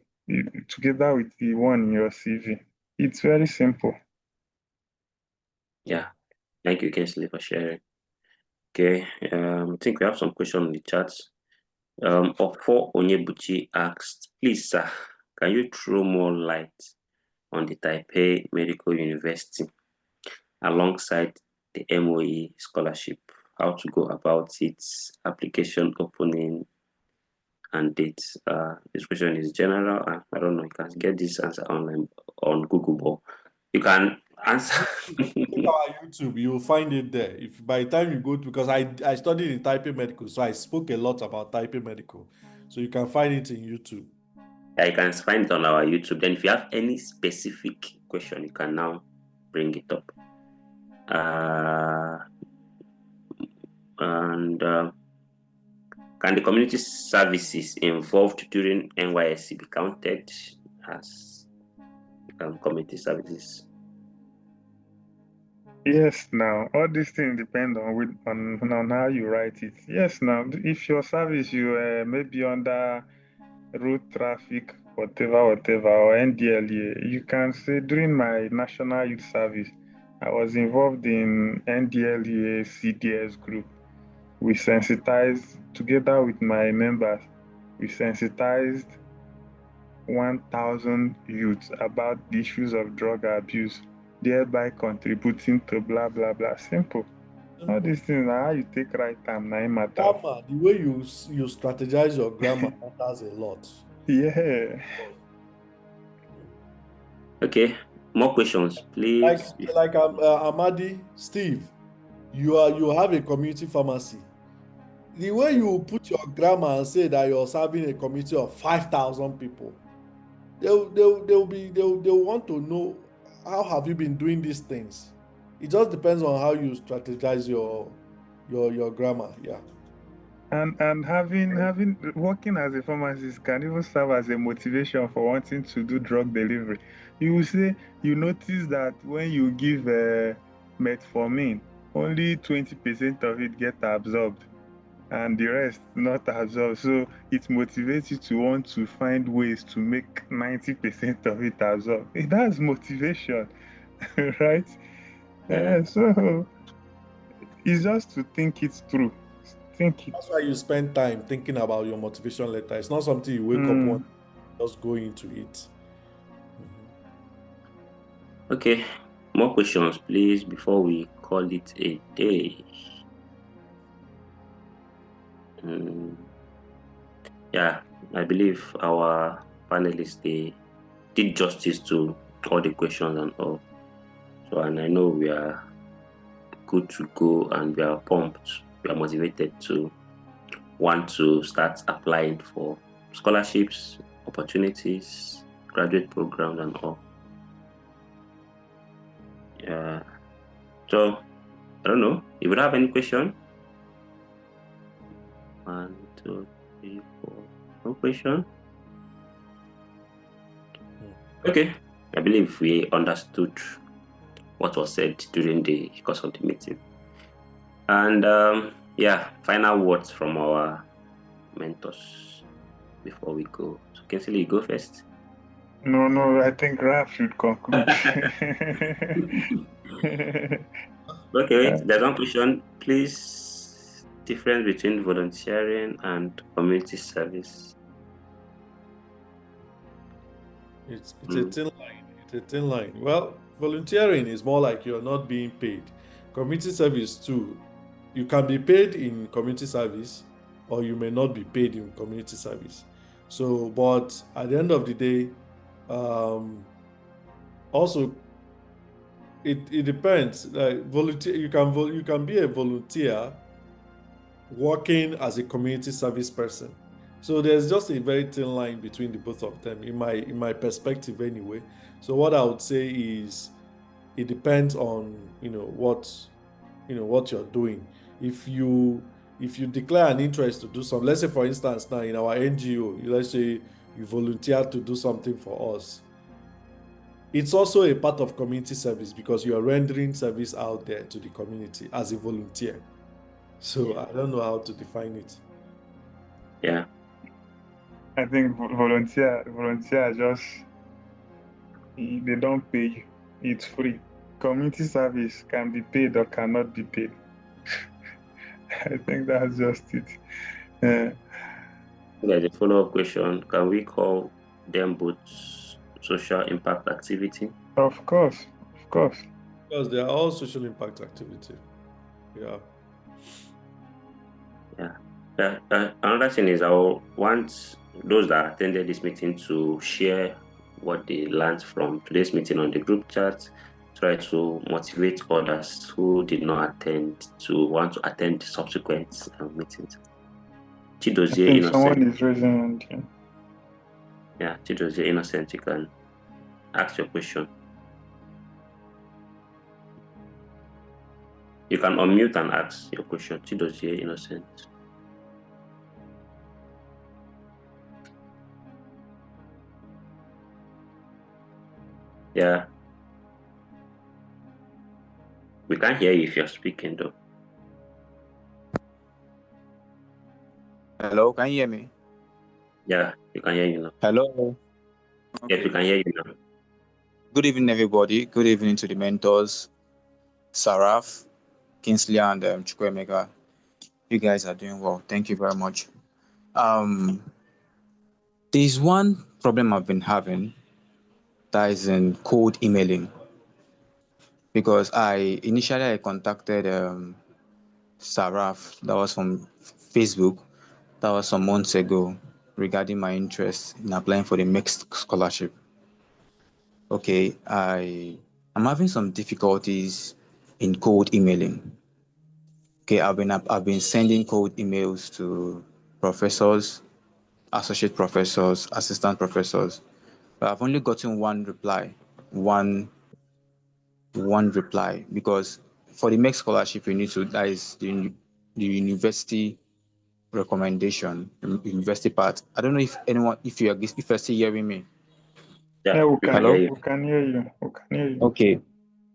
together with the one in your CV. It's very simple. Yeah. Thank you, Kinsley, for sharing. Okay. I think we have some questions in the chat. Ofo Onyebuchi asked, please, sir, can you throw more light on the Taipei Medical University alongside the MOE scholarship, how to go about its application opening and dates? This question is general. I don't know. You can get this answer online on Google, but you can answer. Check our YouTube, you'll find it there. If by the time you go to, because I studied in Taipei Medical, so I spoke a lot about Taipei Medical. So you can find it in YouTube. Yeah, you can find it on our YouTube. Then if you have any specific question, you can now bring it up. Can the community services involved during NYSC be counted as community services? Yes, now all these things depend on how you write it. Yes, now if your service you may be under road traffic, whatever, or NDLEA, you can say during my national youth service, I was involved in NDLEA CDS group. We sensitized together with my members. We sensitized 1,000 youths about the issues of drug abuse, thereby contributing to blah blah blah. Simple. All these things are how you take right time, now it matters. Grammar, the way you strategize your grammar matters a lot. Yeah. Okay, more questions, please. Like Amadi, Steve, you have a community pharmacy. The way you put your grammar and say that you're serving a community of 5,000 people, they'll want to know how have you been doing these things. It just depends on how you strategize your grammar. Yeah. And having working as a pharmacist can even serve as a motivation for wanting to do drug delivery. You will say you notice that when you give metformin, only 20% of it gets absorbed and the rest not absorbed. So it motivates you to want to find ways to make 90% of it absorb. That's motivation, right? Yeah. So it's just to think it through. Think it. That's why you spend time thinking about your motivation letter. It's not something you wake up one just go into it. Okay, more questions, please, before we call it a day. Yeah, I believe our panelists, they did justice to all the questions and all. So, and I know we are good to go and we are pumped. We are motivated to want to start applying for scholarships, opportunities, graduate programs, and all. Yeah. So, I don't know if you have any question. 1, 2, 3, 4. No question. Okay, I believe we understood what was said during the course of the meeting. And yeah, final words from our mentors before we go. So Kinsley, you go first. No, I think Raf should conclude. Okay, wait, there's one question. Please, difference between volunteering and community service. It's a thin line. It's a thin line. Well, volunteering is more like you're not being paid. Community service too. You can be paid in community service, or you may not be paid in community service. So, but at the end of the day, also it depends. Like volunteer, you can be a volunteer working as a community service person. So there's just a very thin line between the both of them, in my perspective anyway. So what I would say is it depends on what you're doing. If you declare an interest to do something, let's say for instance now in our NGO, let's say you volunteer to do something for us. It's also a part of community service because you are rendering service out there to the community as a volunteer. So I don't know how to define it. Yeah. I think volunteer just they don't pay you. It's free. Community service can be paid or cannot be paid. I think that's just it. There's a follow-up question. Can we call them both social impact activity? Of course. Because they are all social impact activity. Yeah. Another thing is I want those that attended this meeting to share what they learned from today's meeting on the group chat. Try to motivate others who did not attend to want to attend subsequent meetings. Chidozie I think Innocent. someone is raising hand here. Yeah, Chidozie Innocent, you can ask your question. You can unmute and ask your question. Chidozie Innocent. Yeah. We can't hear you if you're speaking though. Hello, can you hear me? Yeah, you can hear you now. Hello. Okay. Yes, we can hear you now. Good evening, everybody. Good evening to the mentors, Saraf, Kinsley, and Chukwemeka. You guys are doing well. Thank you very much. There's one problem I've been having that is in cold emailing, because I initially contacted Saraf, that was from Facebook, that was some months ago, regarding my interest in applying for the mixed scholarship. Okay, I'm having some difficulties in cold emailing. Okay, I've been sending cold emails to professors, associate professors, assistant professors, but I've only gotten one reply, one reply, because for the mixed scholarship you need to, that is the university recommendation, university part. I don't know if you're still hearing me. Yeah, we we can, can hear Hello? you. we can hear you. We can hear you. Okay.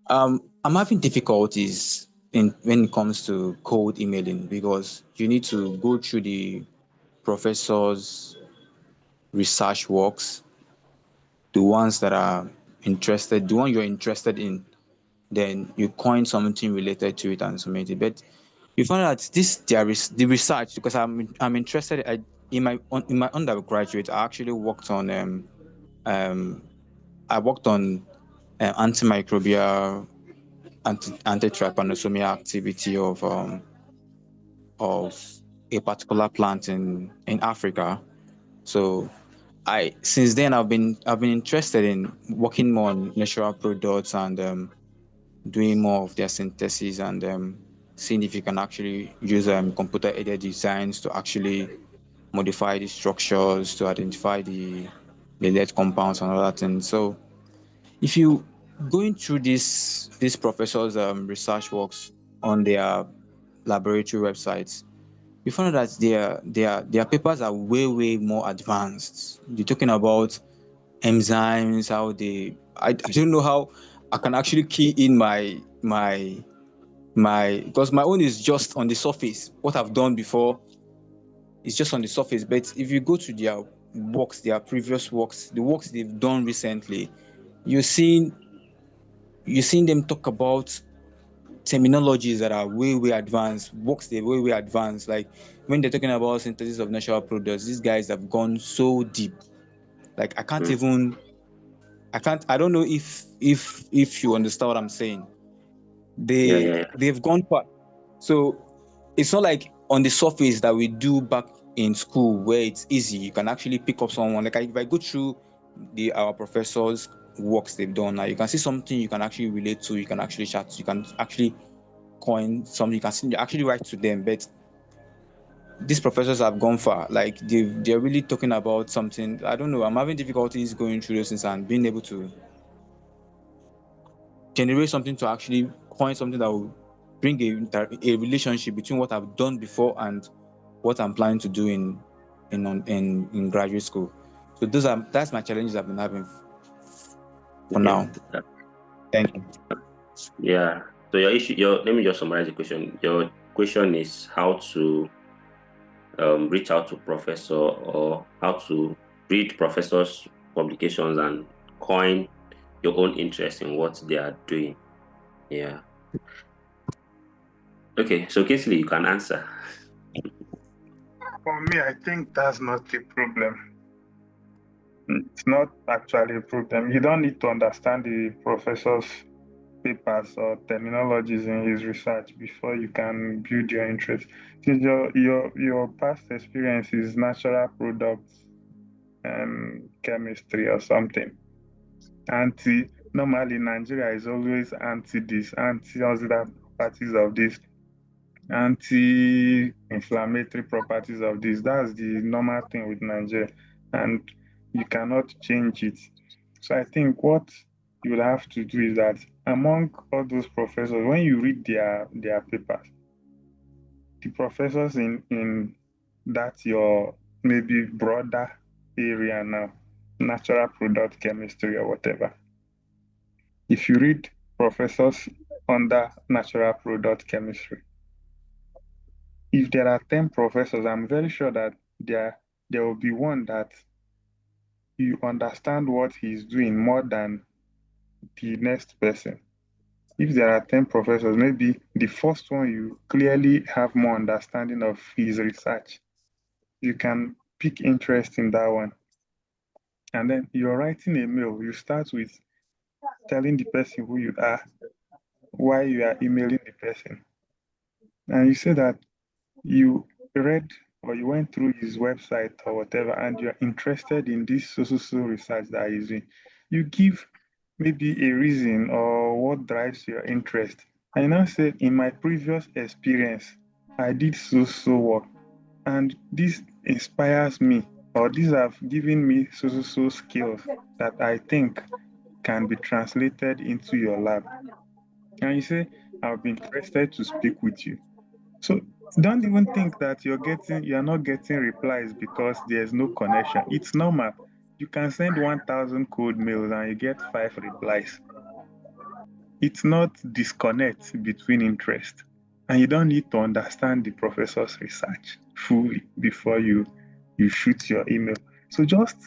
I'm having difficulties when it comes to cold emailing, because you need to go through the professor's research works, the ones that are interested, the one you're interested in, then you coin something related to it and submit it. But you find out there is the research, because I'm interested. In my undergraduate, I actually worked on antimicrobial anti-trypanosomia activity of a particular plant in Africa. So since then I've been interested in working more on natural products and doing more of their synthesis and seeing if you can actually use computer-aided designs to actually modify the structures, to identify the lead compounds and other things. So if you going through these professors' research works on their laboratory websites, you find out that their papers are way more advanced. You're talking about enzymes, how I don't know how I can actually key in my because my own is just on the surface. What I've done before is just on the surface. But if you go to their works, their previous works, the works they've done recently, you're seeing them talk about terminologies that are way advanced, works they're way advanced. Like when they're talking about synthesis of natural products, these guys have gone so deep. Like I don't know if you understand what I'm saying. Yeah. They've gone far. So it's not like on the surface that we do back in school where it's easy. You can actually pick up someone. Like if I go through our professors' works they've done, now you can see something you can actually relate to. You can actually chat. You can actually coin something. You can actually write to them. But these professors have gone far. Like they're really talking about something. I don't know. I'm having difficulties going through those things and being able to generate something to actually coin something that will bring a relationship between what I've done before and what I'm planning to do in graduate school. So that's my challenges I've been having for now. Thank you. Yeah. So let me just summarize the question. Your question is how to reach out to professor, or how to read professors' publications and coin your own interest in what they are doing. Yeah. Okay, so Kingsley, you can answer. For me, I think that's not a problem. It's not actually a problem. You don't need to understand the professor's papers or terminologies in his research before you can build your interest. Since your past experience is natural products and chemistry or something. Normally Nigeria is always anti this, antioxidant properties of this, anti-inflammatory properties of this. That's the normal thing with Nigeria, and you cannot change it. So I think what you will have to do is that among all those professors, when you read their papers, the professors in that your maybe broader area now, natural product chemistry or whatever, if you read professors under natural product chemistry, if there are 10 professors, I'm very sure that there will be one that you understand what he's doing more than the next person. If there are 10 professors, maybe the first one you clearly have more understanding of his research. You can pick interest in that one. And then you're writing a mail. You start with telling the person who you are, why you are emailing the person. And you say that you read or you went through his website or whatever, and you're interested in this so research that he's doing, you give maybe a reason or what drives your interest. I now said, in my previous experience, I did so work, and this inspires me, or these have given me so skills that I think can be translated into your lab. And you say, I'll be interested to speak with you. So don't even think that you're not getting replies because there's no connection. It's normal. You can send 1,000 cold mails and you get 5 replies. It's not disconnect between interest. And you don't need to understand the professor's research fully before you shoot your email. So just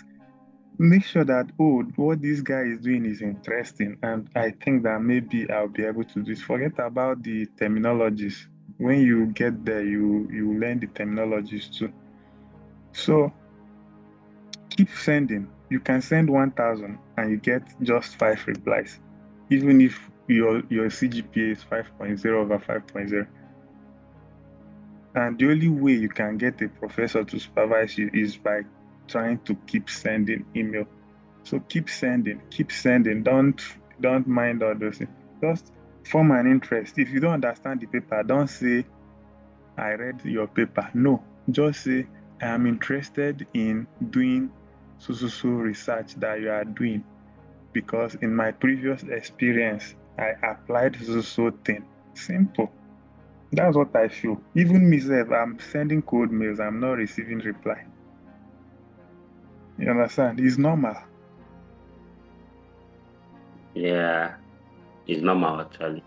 make sure that, oh, what this guy is doing is interesting, and I think that maybe I'll be able to do it. Forget about the terminologies. When you get there, you learn the terminologies too. So keep sending. You can send 1,000 and you get just 5 replies, even if your CGPA is 5.0 over 5.0. And the only way you can get a professor to supervise you is by trying to keep sending email. So keep sending. Don't mind all those things. Just form an interest. If you don't understand the paper, don't say, I read your paper. No, just say, I am interested in doing so research that you are doing, because in my previous experience, I applied so thing. Simple. That's what I feel. Even myself, I'm sending cold mails, I'm not receiving reply. You understand? It's normal. Yeah, it's normal actually.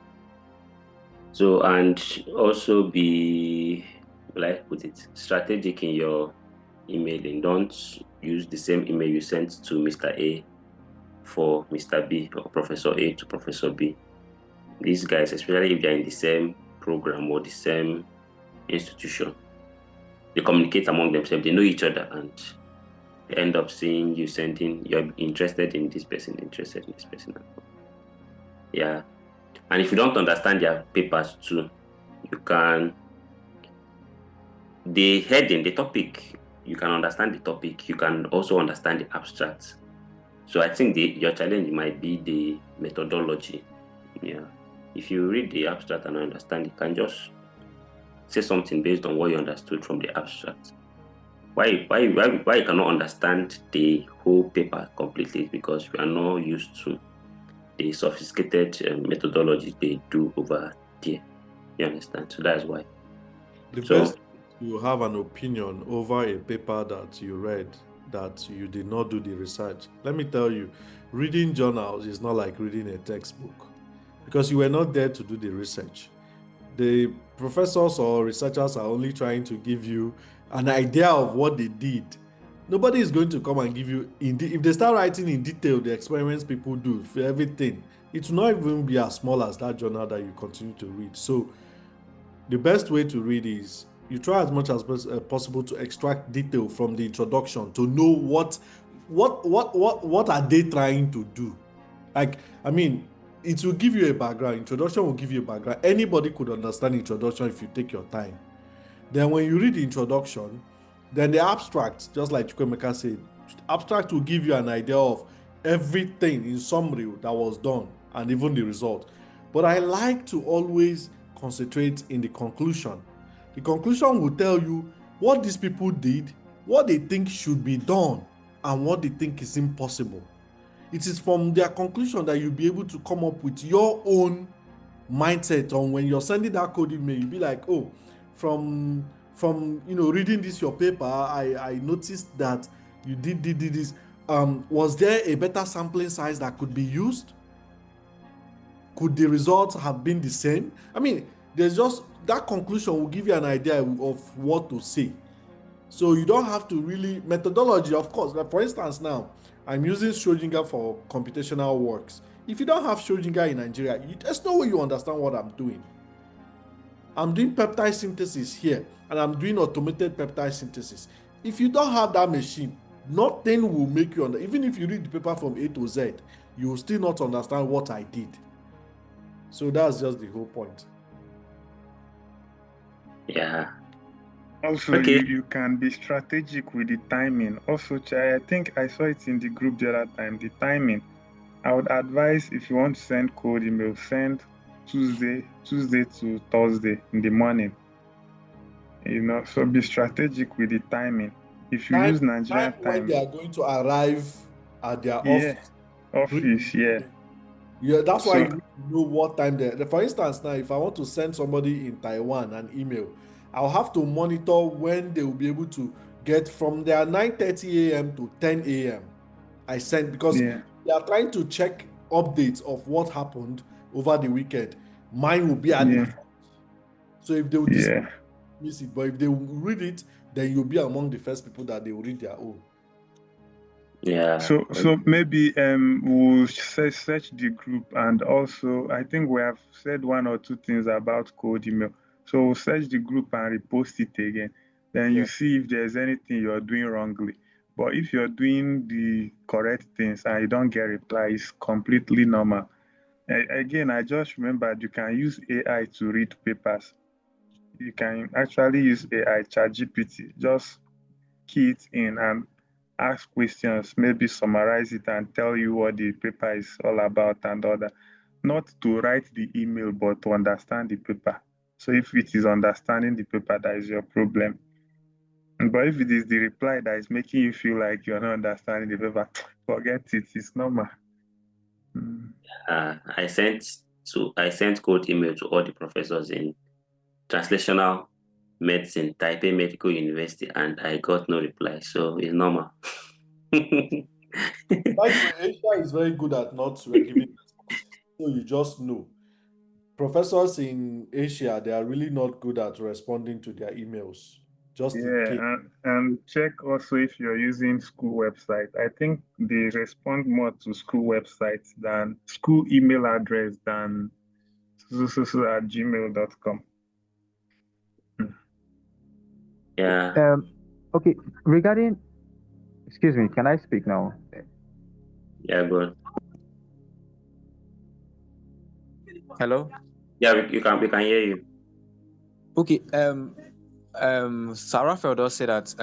So, and also be, like put it, strategic in your emailing. Don't use the same email you sent to Mr. A for Mr. B, or Professor A to Professor B. These guys, especially if they're in the same program or the same institution, they communicate among themselves, they know each other, and they end up seeing you sending, you're interested in this person, interested in this person. Yeah. And if you don't understand their papers too, you can, the heading, the topic, you can understand the topic, you can also understand the abstract. So I think your challenge might be the methodology. Yeah. If you read the abstract and understand, you can just say something based on what you understood from the abstract. Why you cannot understand the whole paper completely is because we are not used to the sophisticated methodology they do over there. You understand? So that's why. The So best you have an opinion over a paper that you read that you did not do the research. Let me tell you, reading journals is not like reading a textbook because you were not there to do the research. The professors or researchers are only trying to give you an idea of what they did. Nobody is going to come and give you, if they start writing in detail the experiments people do for everything, it will not even be as small as that journal that you continue to read. So the best way to read is you try as much as possible to extract detail from the introduction to know what are they trying to do. Like, I mean, it will give you a background. Introduction will give you a background. Anybody could understand introduction if you take your time. Then when you read the introduction, then the abstract, just like Chukwemeka said, abstract will give you an idea of everything in summary that was done and even the result. But I like to always concentrate in the conclusion. The conclusion will tell you what these people did, what they think should be done, and what they think is impossible. It is from their conclusion that you'll be able to come up with your own mindset on when you're sending that code email. You'll be like, oh, from reading this your paper, I noticed that you did this. Was there a better sampling size that could be used? Could the results have been the same? I mean, there's just that conclusion will give you an idea of what to say. So you don't have to really methodology, of course. Like for instance, now I'm using Schrodinger for computational works. If you don't have Schrodinger in Nigeria, there's no way you understand what I'm doing. I'm doing peptide synthesis here, and I'm doing automated peptide synthesis. If you don't have that machine, nothing will make you understand. Even if you read the paper from A to Z, you will still not understand what I did. So that's just the whole point. yeah, Also, Okay. you can be strategic with the timing. Also, Chai, I think I saw it in the group the other time. The timing. I would advise if you want to send cold email, send Tuesday to Thursday in the morning. So be strategic with the timing. If you use Nigerian when they time, are going to arrive at their yeah, office. office, yeah. Yeah, that's why So you need to know what time for instance, now if I want to send somebody in Taiwan an email, I'll have to monitor when they will be able to get from their 9:30 a.m. to 10 a.m. I send because yeah, they are trying to check updates of what happened over the weekend. Mine will be at the yeah, front. So if they will yeah. dismiss it, but if they will read it, then you'll be among the first people that they will read their own. Yeah. So maybe we'll search the group, and also I think we have said one or two things about cold email. So we'll search the group and repost it again. Then you Yeah. see if there's anything you're doing wrongly. But if you're doing the correct things and you don't get reply, it's completely normal. Again, I just remembered you can use AI to read papers. You can actually use AI, ChatGPT. Just key it in and ask questions, maybe summarize it and tell you what the paper is all about and all that. Not to write the email, but to understand the paper. So if it is understanding the paper, that is your problem. But if it is the reply that is making you feel like you're not understanding the paper, forget it. It's normal. I sent cold email to all the professors in translational medicine, Taipei Medical University, and I got no reply. So it's normal. By the way, Asia is very good at not giving responses. So you just know. Professors in Asia, they are really not good at responding to their emails. Just in case. Yeah, and check also if you're using school website. I think they respond more to school websites than school email address than at gmail.com. Yeah. Okay, regarding, excuse me, can I speak now? Yeah, good. Hello? Yeah, we can hear you. Okay, Sarah Feldor said that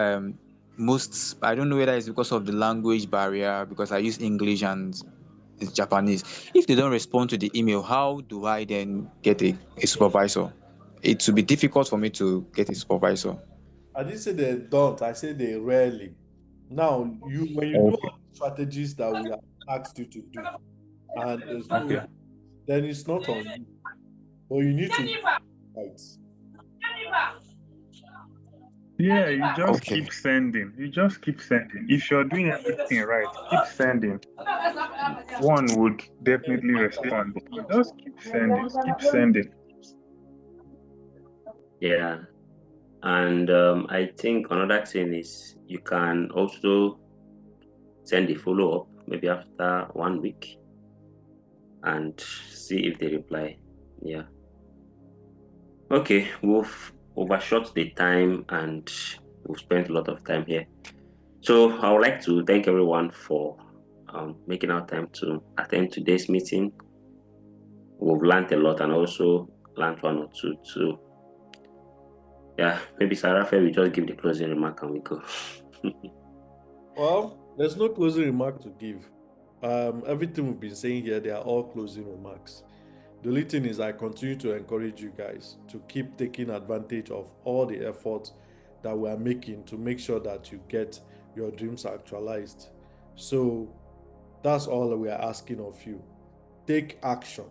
most, I don't know whether it's because of the language barrier, because I use English and it's Japanese. If they don't respond to the email, how do I then get a supervisor? It would be difficult for me to get a supervisor. I didn't say they don't, I say they rarely. Now, when you do Okay. all the strategies that we have asked you to do, and there's no Okay. response, then it's not on you. But you need to right. Yeah, you just Okay. keep sending. You just keep sending. If you're doing everything right, keep sending. One would definitely respond. So just keep sending. Keep sending. Yeah. And I think another thing is you can also send a follow-up maybe after 1 week and see if they reply. Yeah. Okay, we've overshot the time and we've spent a lot of time here. So I would like to thank everyone for making our time to attend today's meeting. We've learned a lot and also learned one or two too. Yeah, maybe Sarah will just give the closing remark and we go. Well, there's no closing remark to give. Everything we've been saying here, they are all closing remarks. The only thing is I continue to encourage you guys to keep taking advantage of all the efforts that we are making to make sure that you get your dreams actualized. So that's all we are asking of you. Take action.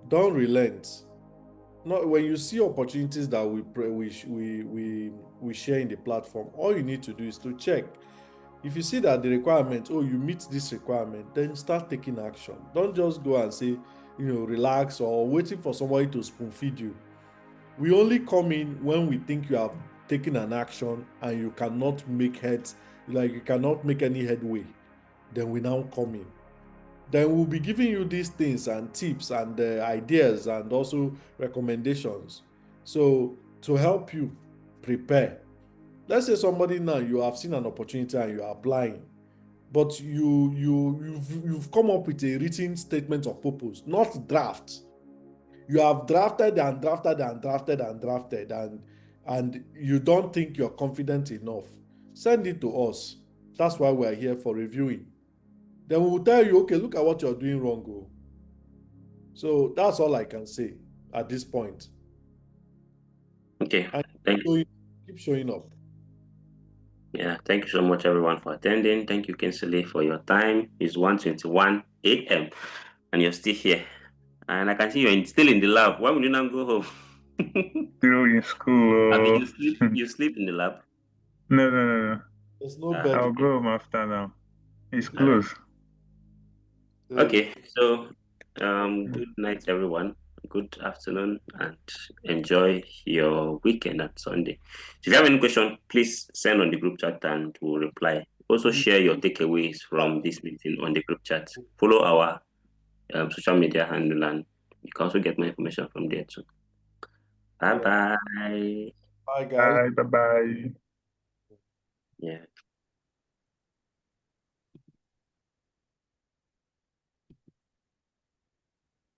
Don't relent. Not when you see opportunities that we share in the platform, all you need to do is to check. If you see that the requirement, oh, you meet this requirement, then start taking action. Don't just go and say, relax or waiting for somebody to spoon feed you. We only come in when we think you have taken an action and you cannot make heads, like you cannot make any headway. Then we now come in. Then we'll be giving you these things and tips and ideas and also recommendations. So to help you prepare. Let's say somebody now you have seen an opportunity and you are applying, but you've come up with a written statement of purpose, not draft. You have drafted and drafted and drafted and drafted, and and you don't think you're confident enough, send it to us. That's why we're here for reviewing. Then we will tell you, okay, look at what you're doing wrong. Oh. So that's all I can say at this point. Okay, And thank you. keep showing up. Yeah, thank you so much, everyone, for attending. Thank you, Kinsley, for your time. It's 1:21 a.m. and you're still here. And I can see you're still in the lab. Why would you not go home? Still in school. I mean, you sleep in the lab. No. There's no bed. I'll go home after now. It's All right. close. Okay, so good night, everyone. Good afternoon, and enjoy your weekend and Sunday. If you have any question, please send on the group chat and we'll reply. Also, share your takeaways from this meeting on the group chat. Follow our social media handle, and you can also get more information from there too. Bye bye. Bye, guys. Bye. Yeah.